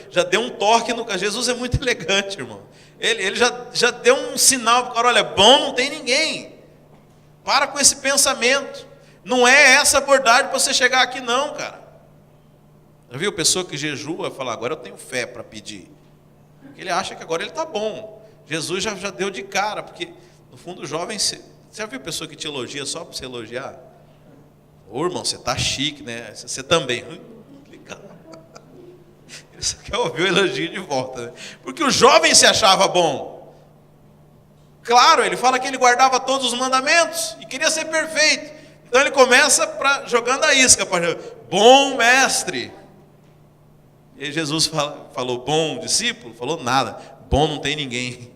[SPEAKER 1] Já deu um toque no cara. Jesus é muito elegante, irmão. Ele já deu um sinal para o cara: olha, bom não tem ninguém. Para com esse pensamento. Não é essa abordagem para você chegar aqui não, cara. Já viu pessoa que jejua e fala: agora eu tenho fé para pedir? Porque ele acha que agora ele está bom. Jesus já deu de cara, porque no fundo o jovem... Você já viu pessoa que te elogia só para você elogiar? Ô irmão, você está chique, né? Você também. Ele só quer ouvir o elogio de volta, né? Porque o jovem se achava bom. Claro, ele fala que ele guardava todos os mandamentos e queria ser perfeito. Então ele começa jogando a isca para bom mestre. E Jesus falou: bom discípulo? Falou nada. Bom não tem ninguém.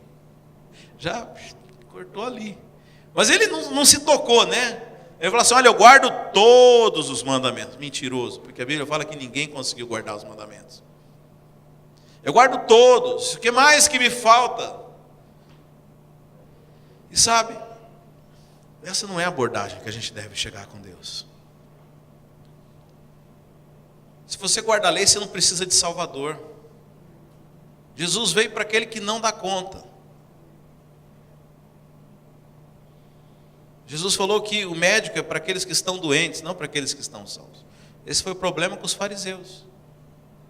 [SPEAKER 1] Já cortou ali. Mas ele não se tocou, né? Ele falou assim: olha, eu guardo todos os mandamentos. Mentiroso, porque a Bíblia fala que ninguém conseguiu guardar os mandamentos. Eu guardo todos. O que mais que me falta? E sabe, essa não é a abordagem que a gente deve chegar com Deus. Se você guarda a lei, você não precisa de Salvador. Jesus veio para aquele que não dá conta. Jesus falou que o médico é para aqueles que estão doentes, não para aqueles que estão sãos. Esse foi o problema com os fariseus.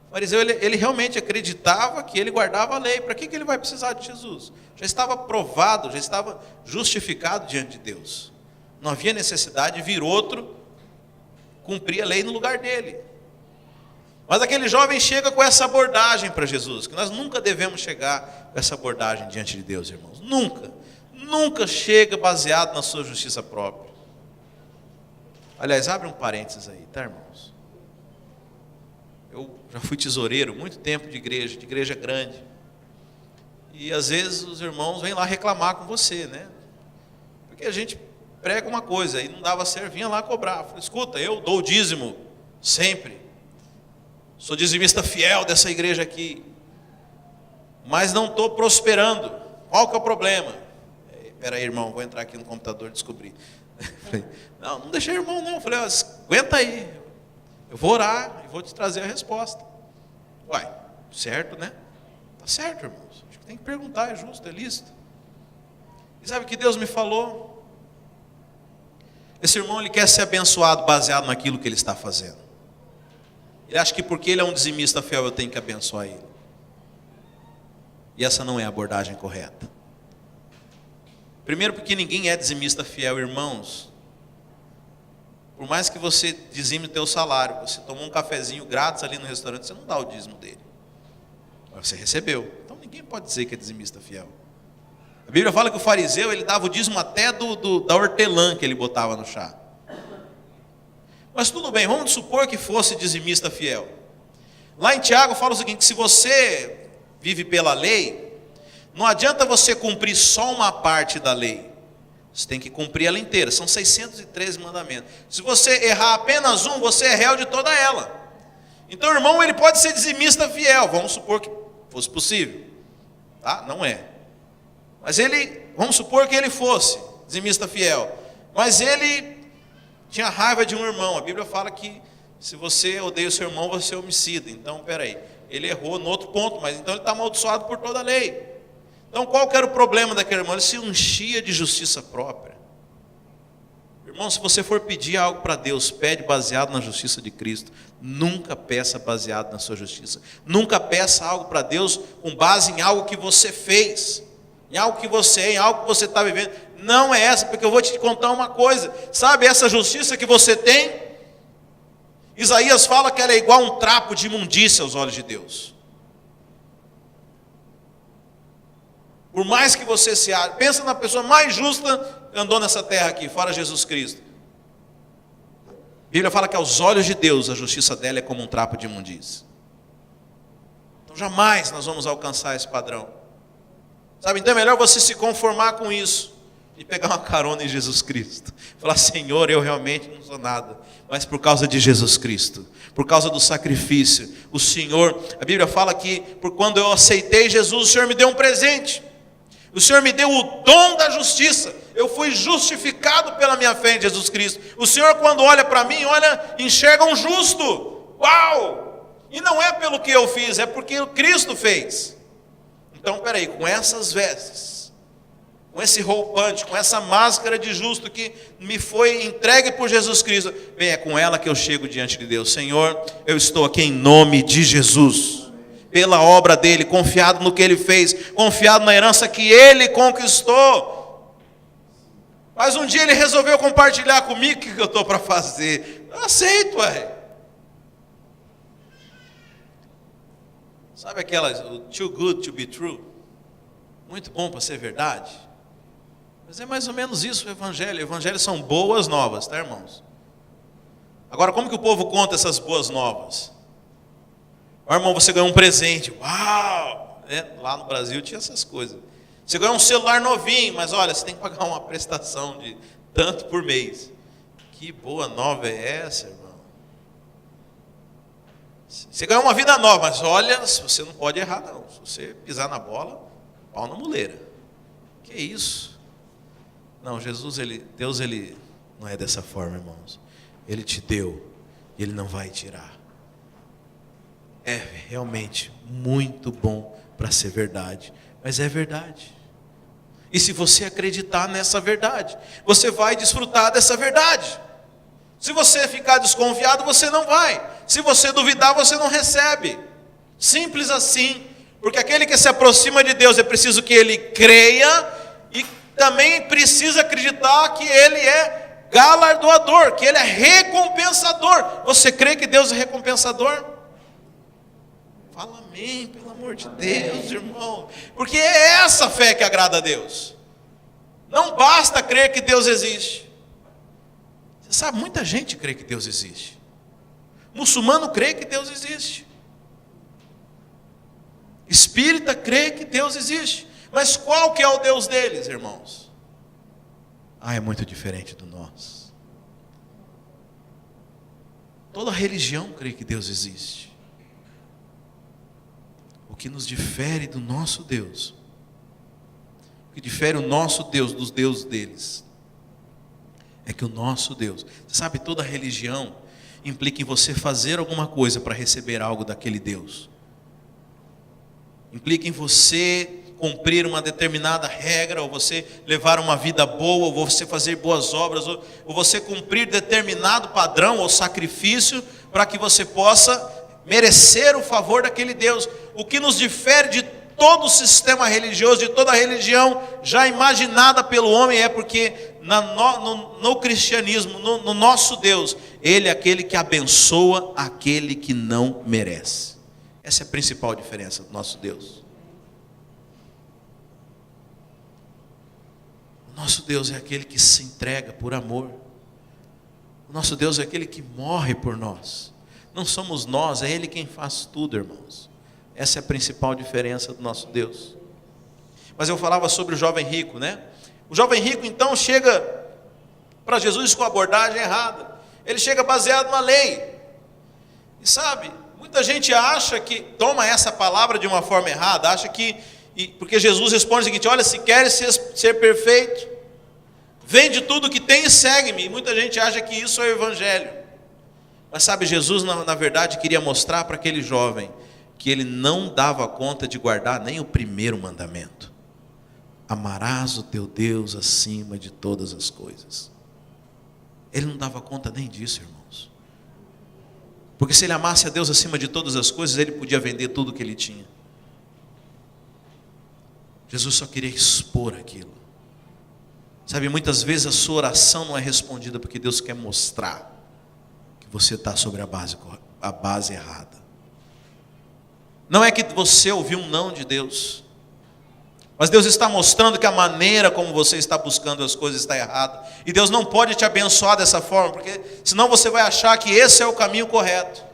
[SPEAKER 1] O fariseu, ele realmente acreditava que ele guardava a lei. Para que ele vai precisar de Jesus? Já estava provado, já estava justificado diante de Deus. Não havia necessidade de vir outro cumprir a lei no lugar dele. Mas aquele jovem chega com essa abordagem para Jesus, que nós nunca devemos chegar com essa abordagem diante de Deus, irmãos. Nunca. Nunca chega baseado na sua justiça própria. Aliás, abre um parênteses aí, tá, irmãos? Eu já fui tesoureiro muito tempo de igreja grande. E às vezes os irmãos vêm lá reclamar com você, né? Porque a gente prega uma coisa e não dava certo, vinha lá cobrar. Falei: escuta, eu dou o dízimo sempre. Sou dizimista fiel dessa igreja aqui. Mas não estou prosperando. Qual que é o problema? Espera aí, irmão, vou entrar aqui no computador e descobrir. Falei: não deixei irmão não. Falei: aguenta aí. Eu vou orar e vou te trazer a resposta. Uai, certo, né? Tá certo, irmãos. Acho que tem que perguntar, é justo, é lícito. E sabe o que Deus me falou? Esse irmão, ele quer ser abençoado baseado naquilo que ele está fazendo. Ele acha que porque ele é um dizimista fiel, eu tenho que abençoar ele. E essa não é a abordagem correta. Primeiro, porque ninguém é dizimista fiel, irmãos. Por mais que você dizime o teu salário, você tomou um cafezinho grátis ali no restaurante, você não dá o dízimo dele. Mas você recebeu. Então ninguém pode dizer que é dizimista fiel. A Bíblia fala que o fariseu, ele dava o dízimo até da hortelã que ele botava no chá. Mas tudo bem, vamos supor que fosse dizimista fiel. Lá em Tiago fala o seguinte: se você vive pela lei, não adianta você cumprir só uma parte da lei. Você tem que cumprir ela inteira. São 613 mandamentos. Se você errar apenas um, você é réu de toda ela. Então o irmão, ele pode ser dizimista fiel. Vamos supor que fosse possível. Tá? Não é. Mas vamos supor que ele fosse dizimista fiel. Mas ele tinha raiva de um irmão. A Bíblia fala que se você odeia o seu irmão, você é homicida. Então, peraí, ele errou no outro ponto, mas então ele está amaldiçoado por toda a lei. Então, qual que era o problema daquele irmão? Ele se enchia de justiça própria. Irmão, se você for pedir algo para Deus, pede baseado na justiça de Cristo. Nunca peça baseado na sua justiça. Nunca peça algo para Deus com base em algo que você fez, em algo que você está vivendo. Não é essa, porque eu vou te contar uma coisa. Sabe essa justiça que você tem? Isaías fala que ela é igual a um trapo de imundícia aos olhos de Deus. Por mais que você se ache, pensa na pessoa mais justa que andou nessa terra aqui, fora Jesus Cristo. A Bíblia fala que aos olhos de Deus a justiça dela é como um trapo de imundícia. Então jamais nós vamos alcançar esse padrão. Sabe, então é melhor você se conformar com isso e pegar uma carona em Jesus Cristo. Falar, Senhor, eu realmente não sou nada, mas por causa de Jesus Cristo, por causa do sacrifício, o Senhor, a Bíblia fala que por quando eu aceitei Jesus, o Senhor me deu um presente. O Senhor me deu o dom da justiça. Eu fui justificado pela minha fé em Jesus Cristo. O Senhor, quando olha para mim, enxerga um justo. Uau! E não é pelo que eu fiz, é porque Cristo fez. Então, peraí, com essas vestes, com esse roupante, com essa máscara de justo que me foi entregue por Jesus Cristo, bem, é com ela que eu chego diante de Deus. Senhor, eu estou aqui em nome de Jesus. Pela obra dele, confiado no que ele fez, confiado na herança que ele conquistou. Mas um dia ele resolveu compartilhar comigo o que eu estou para fazer. Eu aceito, Sabe aquelas, too good to be true? Muito bom para ser verdade. Mas é mais ou menos isso o evangelho. O evangelho são boas novas, tá, irmãos? Agora, como que o povo conta essas boas novas? Ó, irmão, você ganhou um presente. Uau! Lá no Brasil tinha essas coisas. Você ganhou um celular novinho, mas olha, você tem que pagar uma prestação de tanto por mês. Que boa nova é essa, irmão? Você ganhou uma vida nova, mas olha, você não pode errar não. Se você pisar na bola, pau na muleira. Que isso? Não, Deus não é dessa forma, irmãos. Ele te deu e Ele não vai tirar. É realmente muito bom para ser verdade, mas é verdade. E se você acreditar nessa verdade, você vai desfrutar dessa verdade. Se você ficar desconfiado, você não vai. Se você duvidar, você não recebe. Simples assim. Porque aquele que se aproxima de Deus, é preciso que ele creia e também precisa acreditar que ele é galardoador, que ele é recompensador. Você crê que Deus é recompensador? Fala amém, pelo amor de Deus, irmão. Porque é essa fé que agrada a Deus. Não basta crer que Deus existe. Você sabe, muita gente crê que Deus existe. Muçulmano crê que Deus existe. Espírita crê que Deus existe. Mas qual que é o Deus deles, irmãos? É muito diferente do nosso. Toda religião crê que Deus existe. O que nos difere do nosso Deus, o que difere o nosso Deus dos deuses deles, é que o nosso Deus, você sabe, toda religião implica em você fazer alguma coisa para receber algo daquele Deus. Implica em você cumprir uma determinada regra, ou você levar uma vida boa, ou você fazer boas obras, ou você cumprir determinado padrão ou sacrifício para que você possa merecer o favor daquele Deus. O que nos difere de todo o sistema religioso, de toda a religião já imaginada pelo homem, é porque no cristianismo, no nosso Deus, Ele é aquele que abençoa aquele que não merece. Essa é a principal diferença do nosso Deus. O nosso Deus é aquele que se entrega por amor. O nosso Deus é aquele que morre por nós. Não somos nós, é Ele quem faz tudo, irmãos. Essa é a principal diferença do nosso Deus. Mas eu falava sobre o jovem rico, né? O jovem rico então chega para Jesus com a abordagem errada. Ele chega baseado na lei. E sabe, muita gente acha que, toma essa palavra de uma forma errada, acha que, porque Jesus responde o seguinte: olha, se queres ser perfeito, vende tudo que tem e segue-me. E muita gente acha que isso é o evangelho. Mas sabe, Jesus na verdade queria mostrar para aquele jovem que ele não dava conta de guardar nem o primeiro mandamento: amarás o teu Deus acima de todas as coisas. Ele não dava conta nem disso, irmãos. Porque se ele amasse a Deus acima de todas as coisas, ele podia vender tudo que ele tinha. Jesus só queria expor aquilo. Sabe, muitas vezes a sua oração não é respondida porque Deus quer mostrar que você está sobre a base errada. Não é que você ouviu um não de Deus, mas Deus está mostrando que a maneira como você está buscando as coisas está errada. E Deus não pode te abençoar dessa forma, porque senão você vai achar que esse é o caminho correto.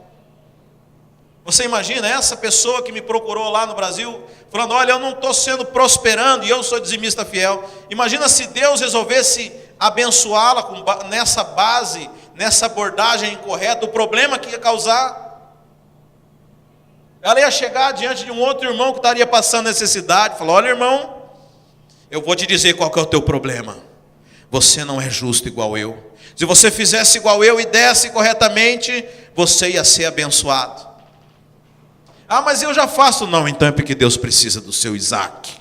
[SPEAKER 1] Você imagina essa pessoa que me procurou lá no Brasil, falando, olha, eu não estou sendo prosperando e eu sou dizimista fiel. Imagina se Deus resolvesse abençoá-la nessa base, nessa abordagem incorreta, o problema que ia causar. Ela ia chegar diante de um outro irmão que estaria passando necessidade, falou, olha irmão, eu vou te dizer qual que é o teu problema. Você não é justo igual eu. Se você fizesse igual eu e desse corretamente, você ia ser abençoado. Ah, mas eu já faço. Não, então é porque Deus precisa do seu Isaac.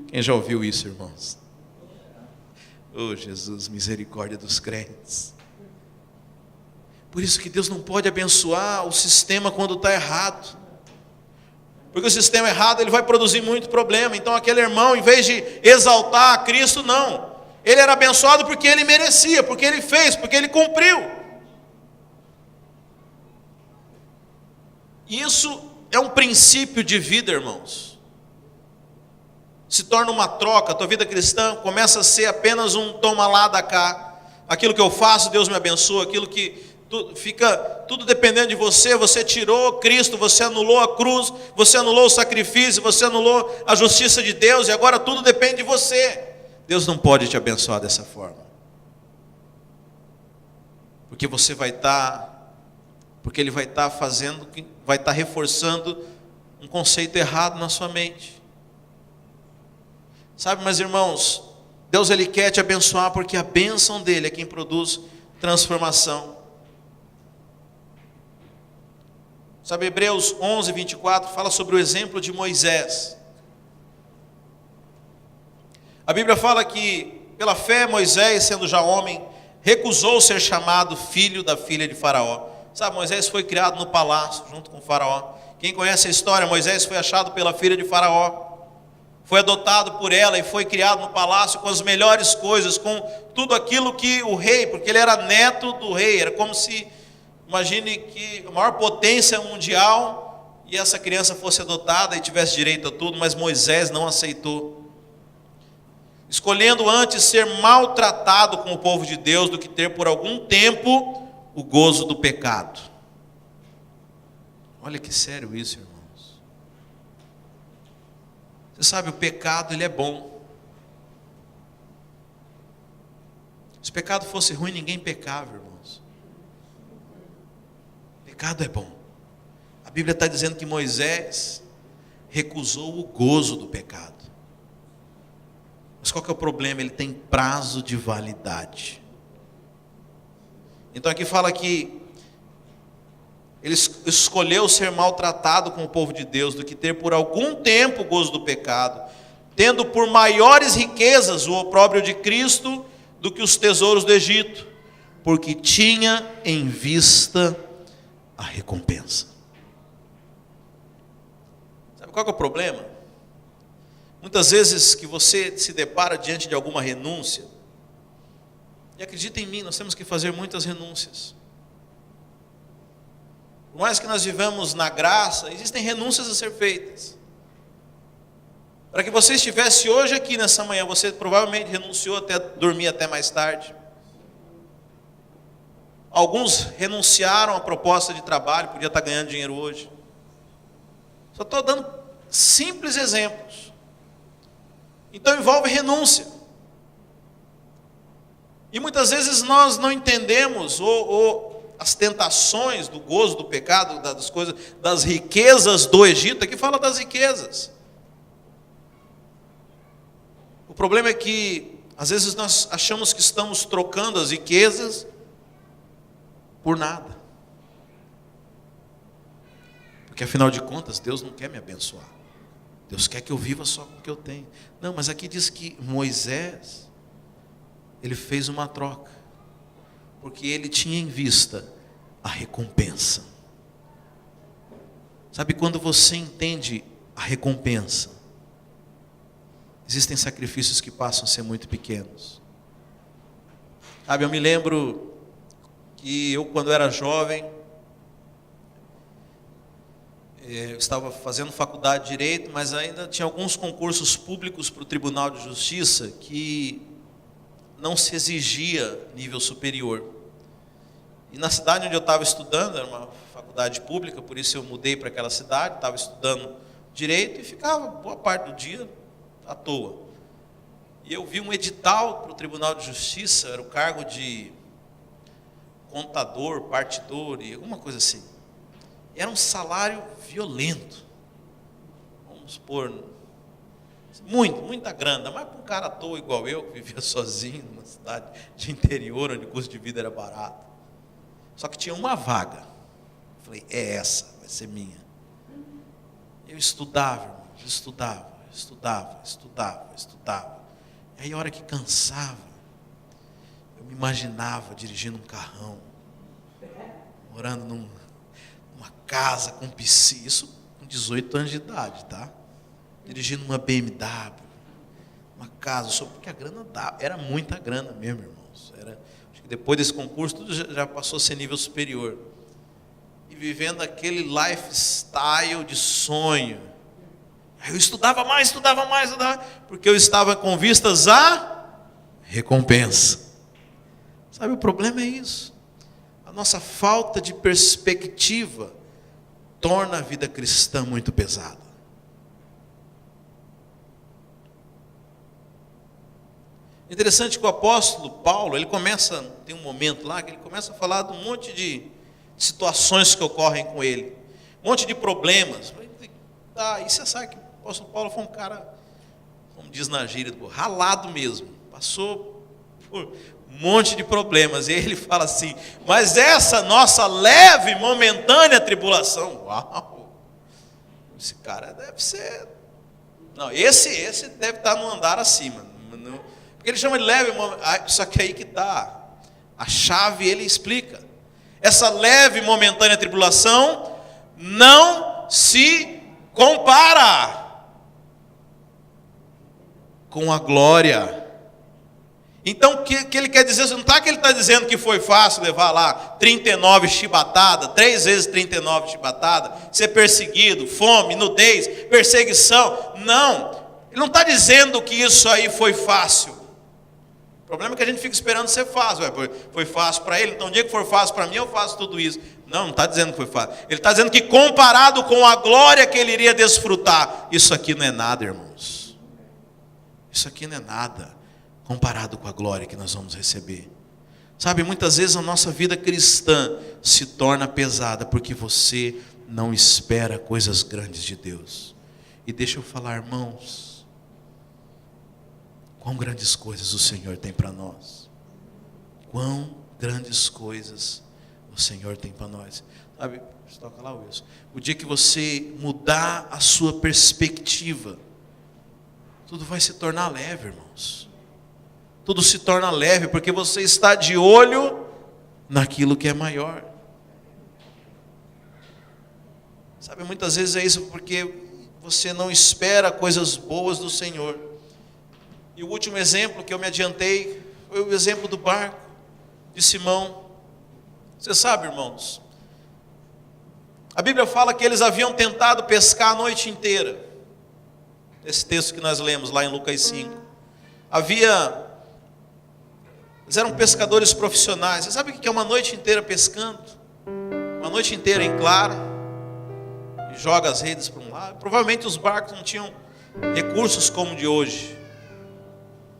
[SPEAKER 1] Quem já ouviu isso, irmãos? Oh, Jesus, misericórdia dos crentes. Por isso que Deus não pode abençoar o sistema quando está errado. Porque o sistema errado, ele vai produzir muito problema. Então aquele irmão, em vez de exaltar a Cristo, não. Ele era abençoado porque ele merecia, porque ele fez, porque ele cumpriu. Isso é um princípio de vida, irmãos. Se torna uma troca, a tua vida cristã começa a ser apenas um toma lá da cá. Aquilo que eu faço, Deus me abençoa. Aquilo que fica tudo dependendo de você. Você tirou Cristo, você anulou a cruz, você anulou o sacrifício, você anulou a justiça de Deus e agora tudo depende de você. Deus não pode te abençoar dessa forma. Porque você vai estar... Porque Ele vai estar fazendo, vai estar reforçando um conceito errado na sua mente. Sabe, meus irmãos, Deus Ele quer te abençoar porque a bênção dEle é quem produz transformação. Sabe, Hebreus 11, 24 fala sobre o exemplo de Moisés. A Bíblia fala que, pela fé, Moisés, sendo já homem, recusou ser chamado filho da filha de Faraó. Sabe, Moisés foi criado no palácio, junto com o Faraó. Quem conhece a história, Moisés foi achado pela filha de Faraó. Foi adotado por ela e foi criado no palácio com as melhores coisas, com tudo aquilo que o rei, porque ele era neto do rei. Era como se, imagine que a maior potência mundial, e essa criança fosse adotada e tivesse direito a tudo, mas Moisés não aceitou. Escolhendo antes ser maltratado com o povo de Deus do que ter por algum tempo o gozo do pecado. Olha que sério isso, irmãos. Você sabe, o pecado ele é bom. Se o pecado fosse ruim, ninguém pecava, irmãos. Pecado é bom. A Bíblia está dizendo que Moisés recusou o gozo do pecado. Mas qual que é o problema? Ele tem prazo de validade. Então aqui fala que ele escolheu ser maltratado com o povo de Deus do que ter por algum tempo o gozo do pecado, tendo por maiores riquezas o opróbrio de Cristo do que os tesouros do Egito, porque tinha em vista a recompensa. Sabe qual que é o problema? Muitas vezes que você se depara diante de alguma renúncia, e acredita em mim, nós temos que fazer muitas renúncias. Por mais que nós vivamos na graça, existem renúncias a ser feitas. Para que você estivesse hoje aqui nessa manhã, você provavelmente renunciou até dormir até mais tarde. Alguns renunciaram à proposta de trabalho, podia estar ganhando dinheiro hoje. Só estou dando simples exemplos. Então envolve renúncia. E muitas vezes nós não entendemos ou as tentações do gozo do pecado, das coisas, das riquezas do Egito. Aqui fala das riquezas. O problema é que às vezes nós achamos que estamos trocando as riquezas por nada. Porque afinal de contas, Deus não quer me abençoar. Deus quer que eu viva só com o que eu tenho. Não, mas aqui diz que Moisés, ele fez uma troca, porque ele tinha em vista a recompensa. Sabe, quando você entende a recompensa, existem sacrifícios que passam a ser muito pequenos. Sabe, eu me lembro que eu, quando era jovem, eu estava fazendo faculdade de Direito, mas ainda tinha alguns concursos públicos para o Tribunal de Justiça que não se exigia nível superior. E na cidade onde eu estava estudando, era uma faculdade pública, por isso eu mudei para aquela cidade, estava estudando Direito e ficava boa parte do dia à toa. E eu vi um edital para o Tribunal de Justiça, era o cargo de contador, partidor e alguma coisa assim. E era um salário violento. Vamos supor, muita grana, mas para um cara à toa igual eu, que vivia sozinho numa cidade de interior, onde o custo de vida era barato. Só que tinha uma vaga. Falei, é essa, vai ser minha. Eu estudava, irmãos, estudava. E aí a hora que cansava, eu me imaginava dirigindo um carrão, morando numa casa com piscina, isso com 18 anos de idade, tá? Dirigindo uma BMW, uma casa, só porque a grana dava, era muita grana mesmo, irmãos. Acho que depois desse concurso tudo já passou a ser nível superior. E vivendo aquele lifestyle de sonho. Aí eu estudava mais, porque eu estava com vistas à recompensa. Sabe, o problema é isso. A nossa falta de perspectiva torna a vida cristã muito pesada. Interessante que o apóstolo Paulo, tem um momento lá que ele começa a falar de um monte de situações que ocorrem com ele, um monte de problemas. E você sabe que o apóstolo Paulo foi um cara, como diz na gíria, ralado mesmo, passou por um monte de problemas, e ele fala assim, mas essa nossa leve, momentânea tribulação, uau, esse cara deve ser, não, esse deve estar no andar acima, porque ele chama de leve, só que aí que está, a chave ele explica, essa leve, momentânea tribulação não se compara com a glória. Então o que ele quer dizer? Não está que ele está dizendo que foi fácil levar lá 39 chibatadas, 3 vezes 39 chibatadas, ser perseguido, fome, nudez, perseguição. Não, ele não está dizendo que isso aí foi fácil. O problema é que a gente fica esperando ser fácil. Foi fácil para ele, então o dia que for fácil para mim eu faço tudo isso. Não está dizendo que foi fácil. Ele está dizendo que comparado com a glória que ele iria desfrutar, isso aqui não é nada, irmãos. Isso aqui não é nada comparado com a glória que nós vamos receber. Sabe, muitas vezes a nossa vida cristã se torna pesada porque você não espera coisas grandes de Deus. E deixa eu falar, irmãos, quão grandes coisas o Senhor tem para nós. Quão grandes coisas o Senhor tem para nós. Sabe, toca lá, Wilson. O dia que você mudar a sua perspectiva, tudo vai se tornar leve, irmãos. Tudo se torna leve, porque você está de olho naquilo que é maior. Sabe, muitas vezes é isso porque você não espera coisas boas do Senhor. E o último exemplo que eu me adiantei foi o exemplo do barco de Simão. Você sabe, irmãos, a Bíblia fala que eles haviam tentado pescar a noite inteira. Esse texto que nós lemos lá em Lucas 5. Eles eram pescadores profissionais. Você sabe o que é uma noite inteira pescando? Uma noite inteira em claro. E joga as redes para um lado. Provavelmente os barcos não tinham recursos como o de hoje.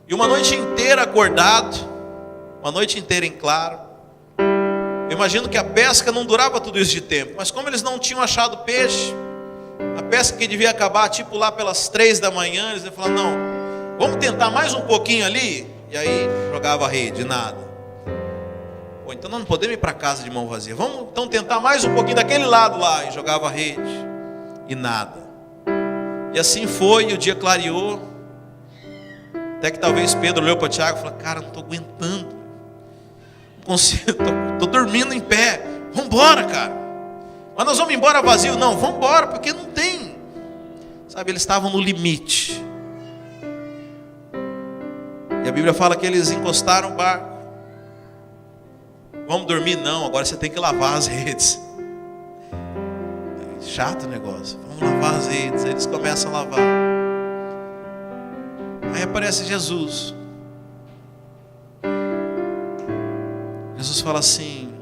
[SPEAKER 1] E uma noite inteira acordado. Uma noite inteira em claro. Eu imagino que a pesca não durava tudo isso de tempo. Mas como eles não tinham achado peixe, a pesca que devia acabar tipo lá pelas 3 da manhã, eles falaram, não, vamos tentar mais um pouquinho ali. E aí jogava a rede, nada. Pô, então nós não podemos ir para casa de mão vazia. Vamos então tentar mais um pouquinho daquele lado lá. E jogava a rede. E nada. E assim foi, e o dia clareou. Até que talvez Pedro olhou para Tiago e falou, cara, não estou aguentando. Não consigo, estou dormindo em pé. Vamos embora, cara. Mas nós vamos embora vazio? Não, vamos embora, porque não tem. Sabe, eles estavam no limite. E a Bíblia fala que eles encostaram o barco. Vamos dormir? Não, agora você tem que lavar as redes. Chato o negócio. Vamos lavar as redes. Aí eles começam a lavar. Aí aparece Jesus. Jesus fala assim: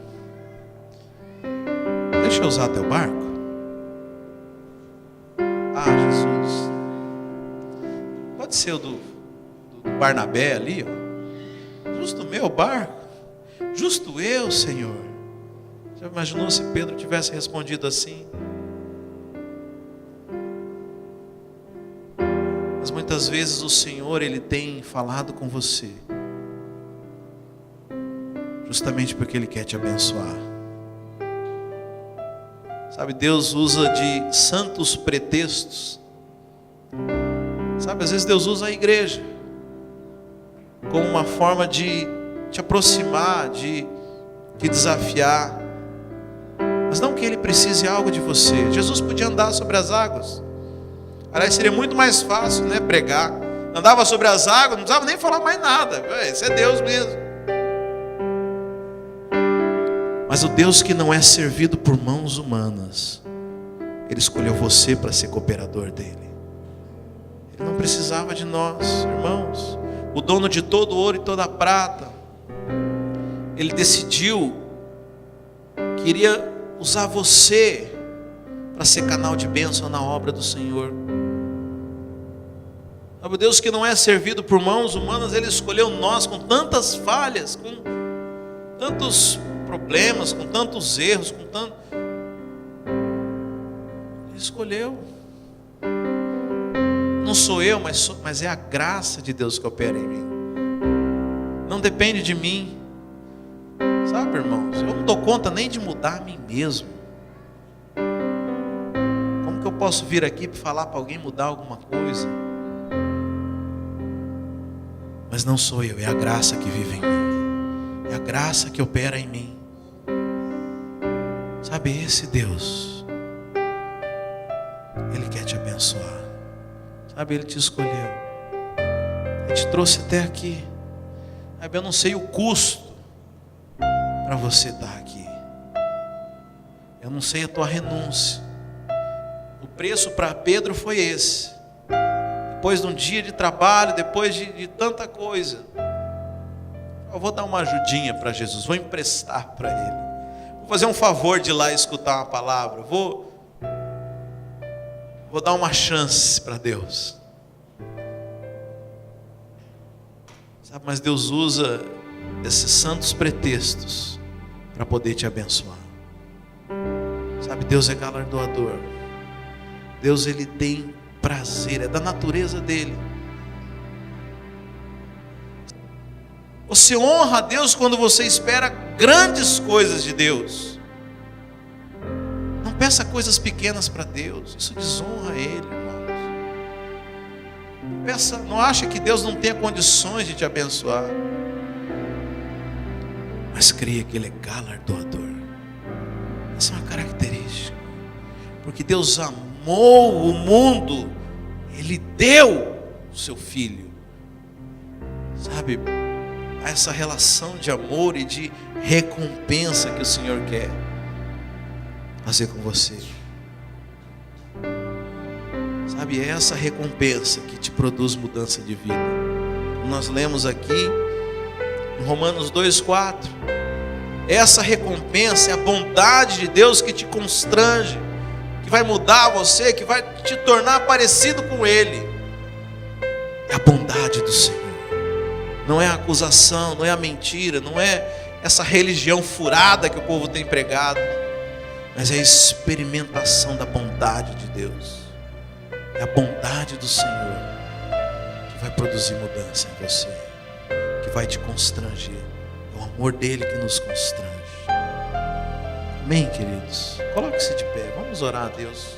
[SPEAKER 1] deixa eu usar teu barco. Ah, Jesus, pode ser o do Barnabé ali, ó. Justo o meu barco. Justo eu, Senhor. Já imaginou se Pedro tivesse respondido assim? Mas muitas vezes o Senhor, Ele tem falado com você justamente porque Ele quer te abençoar. Sabe, Deus usa de santos pretextos. Sabe, às vezes Deus usa a igreja como uma forma de te aproximar, de te desafiar. Mas não que Ele precise algo de você. Jesus podia andar sobre as águas. Aliás, seria muito mais fácil, né, pregar. Andava sobre as águas, não precisava nem falar mais nada. Esse é Deus mesmo. Mas o Deus que não é servido por mãos humanas, Ele escolheu você para ser cooperador dEle. Ele não precisava de nós, irmãos. O dono de todo ouro e toda prata, Ele decidiu que iria usar você para ser canal de bênção na obra do Senhor. O Deus que não é servido por mãos humanas, Ele escolheu nós com tantas falhas, com tantos problemas, com tantos erros, Ele escolheu. Não sou eu, mas é a graça de Deus que opera em mim. Não depende de mim. Sabe, irmãos, eu não dou conta nem de mudar a mim mesmo. Como que eu posso vir aqui para falar para alguém mudar alguma coisa? Mas não sou eu, é a graça que vive em mim. É a graça que opera em mim. Sabe, esse Deus, Ele quer te abençoar. Sabe, Ele te escolheu. Ele te trouxe até aqui. Sabe, eu não sei o custo para você estar aqui. Eu não sei a tua renúncia. O preço para Pedro foi esse. Depois de um dia de trabalho, depois de tanta coisa, eu vou dar uma ajudinha para Jesus, vou emprestar para Ele, vou fazer um favor de ir lá escutar uma palavra, vou dar uma chance para Deus. Sabe, mas Deus usa esses santos pretextos para poder te abençoar. Sabe, Deus é galardoador. Deus, Ele tem prazer, é da natureza dEle. Você honra a Deus quando você espera grandes coisas de Deus. Não peça coisas pequenas para Deus, isso desonra Ele, irmãos. Não acha que Deus não tenha condições de te abençoar, mas creia que Ele é galardoador. Essa é uma característica, porque Deus amou o mundo, Ele deu o seu Filho. Sabe, há essa relação de amor e de recompensa que o Senhor quer fazer com você. Sabe, é essa recompensa que te produz mudança de vida. Nós lemos aqui em Romanos 2,4. Essa recompensa é a bondade de Deus que te constrange, que vai mudar você, que vai te tornar parecido com Ele. É a bondade do Senhor. Não é a acusação, não é a mentira, não é essa religião furada que o povo tem pregado, mas é a experimentação da bondade de Deus. É a bondade do Senhor que vai produzir mudança em você, que vai te constranger. É o amor dEle que nos constrange. Amém, queridos? Coloque-se de pé, vamos orar a Deus.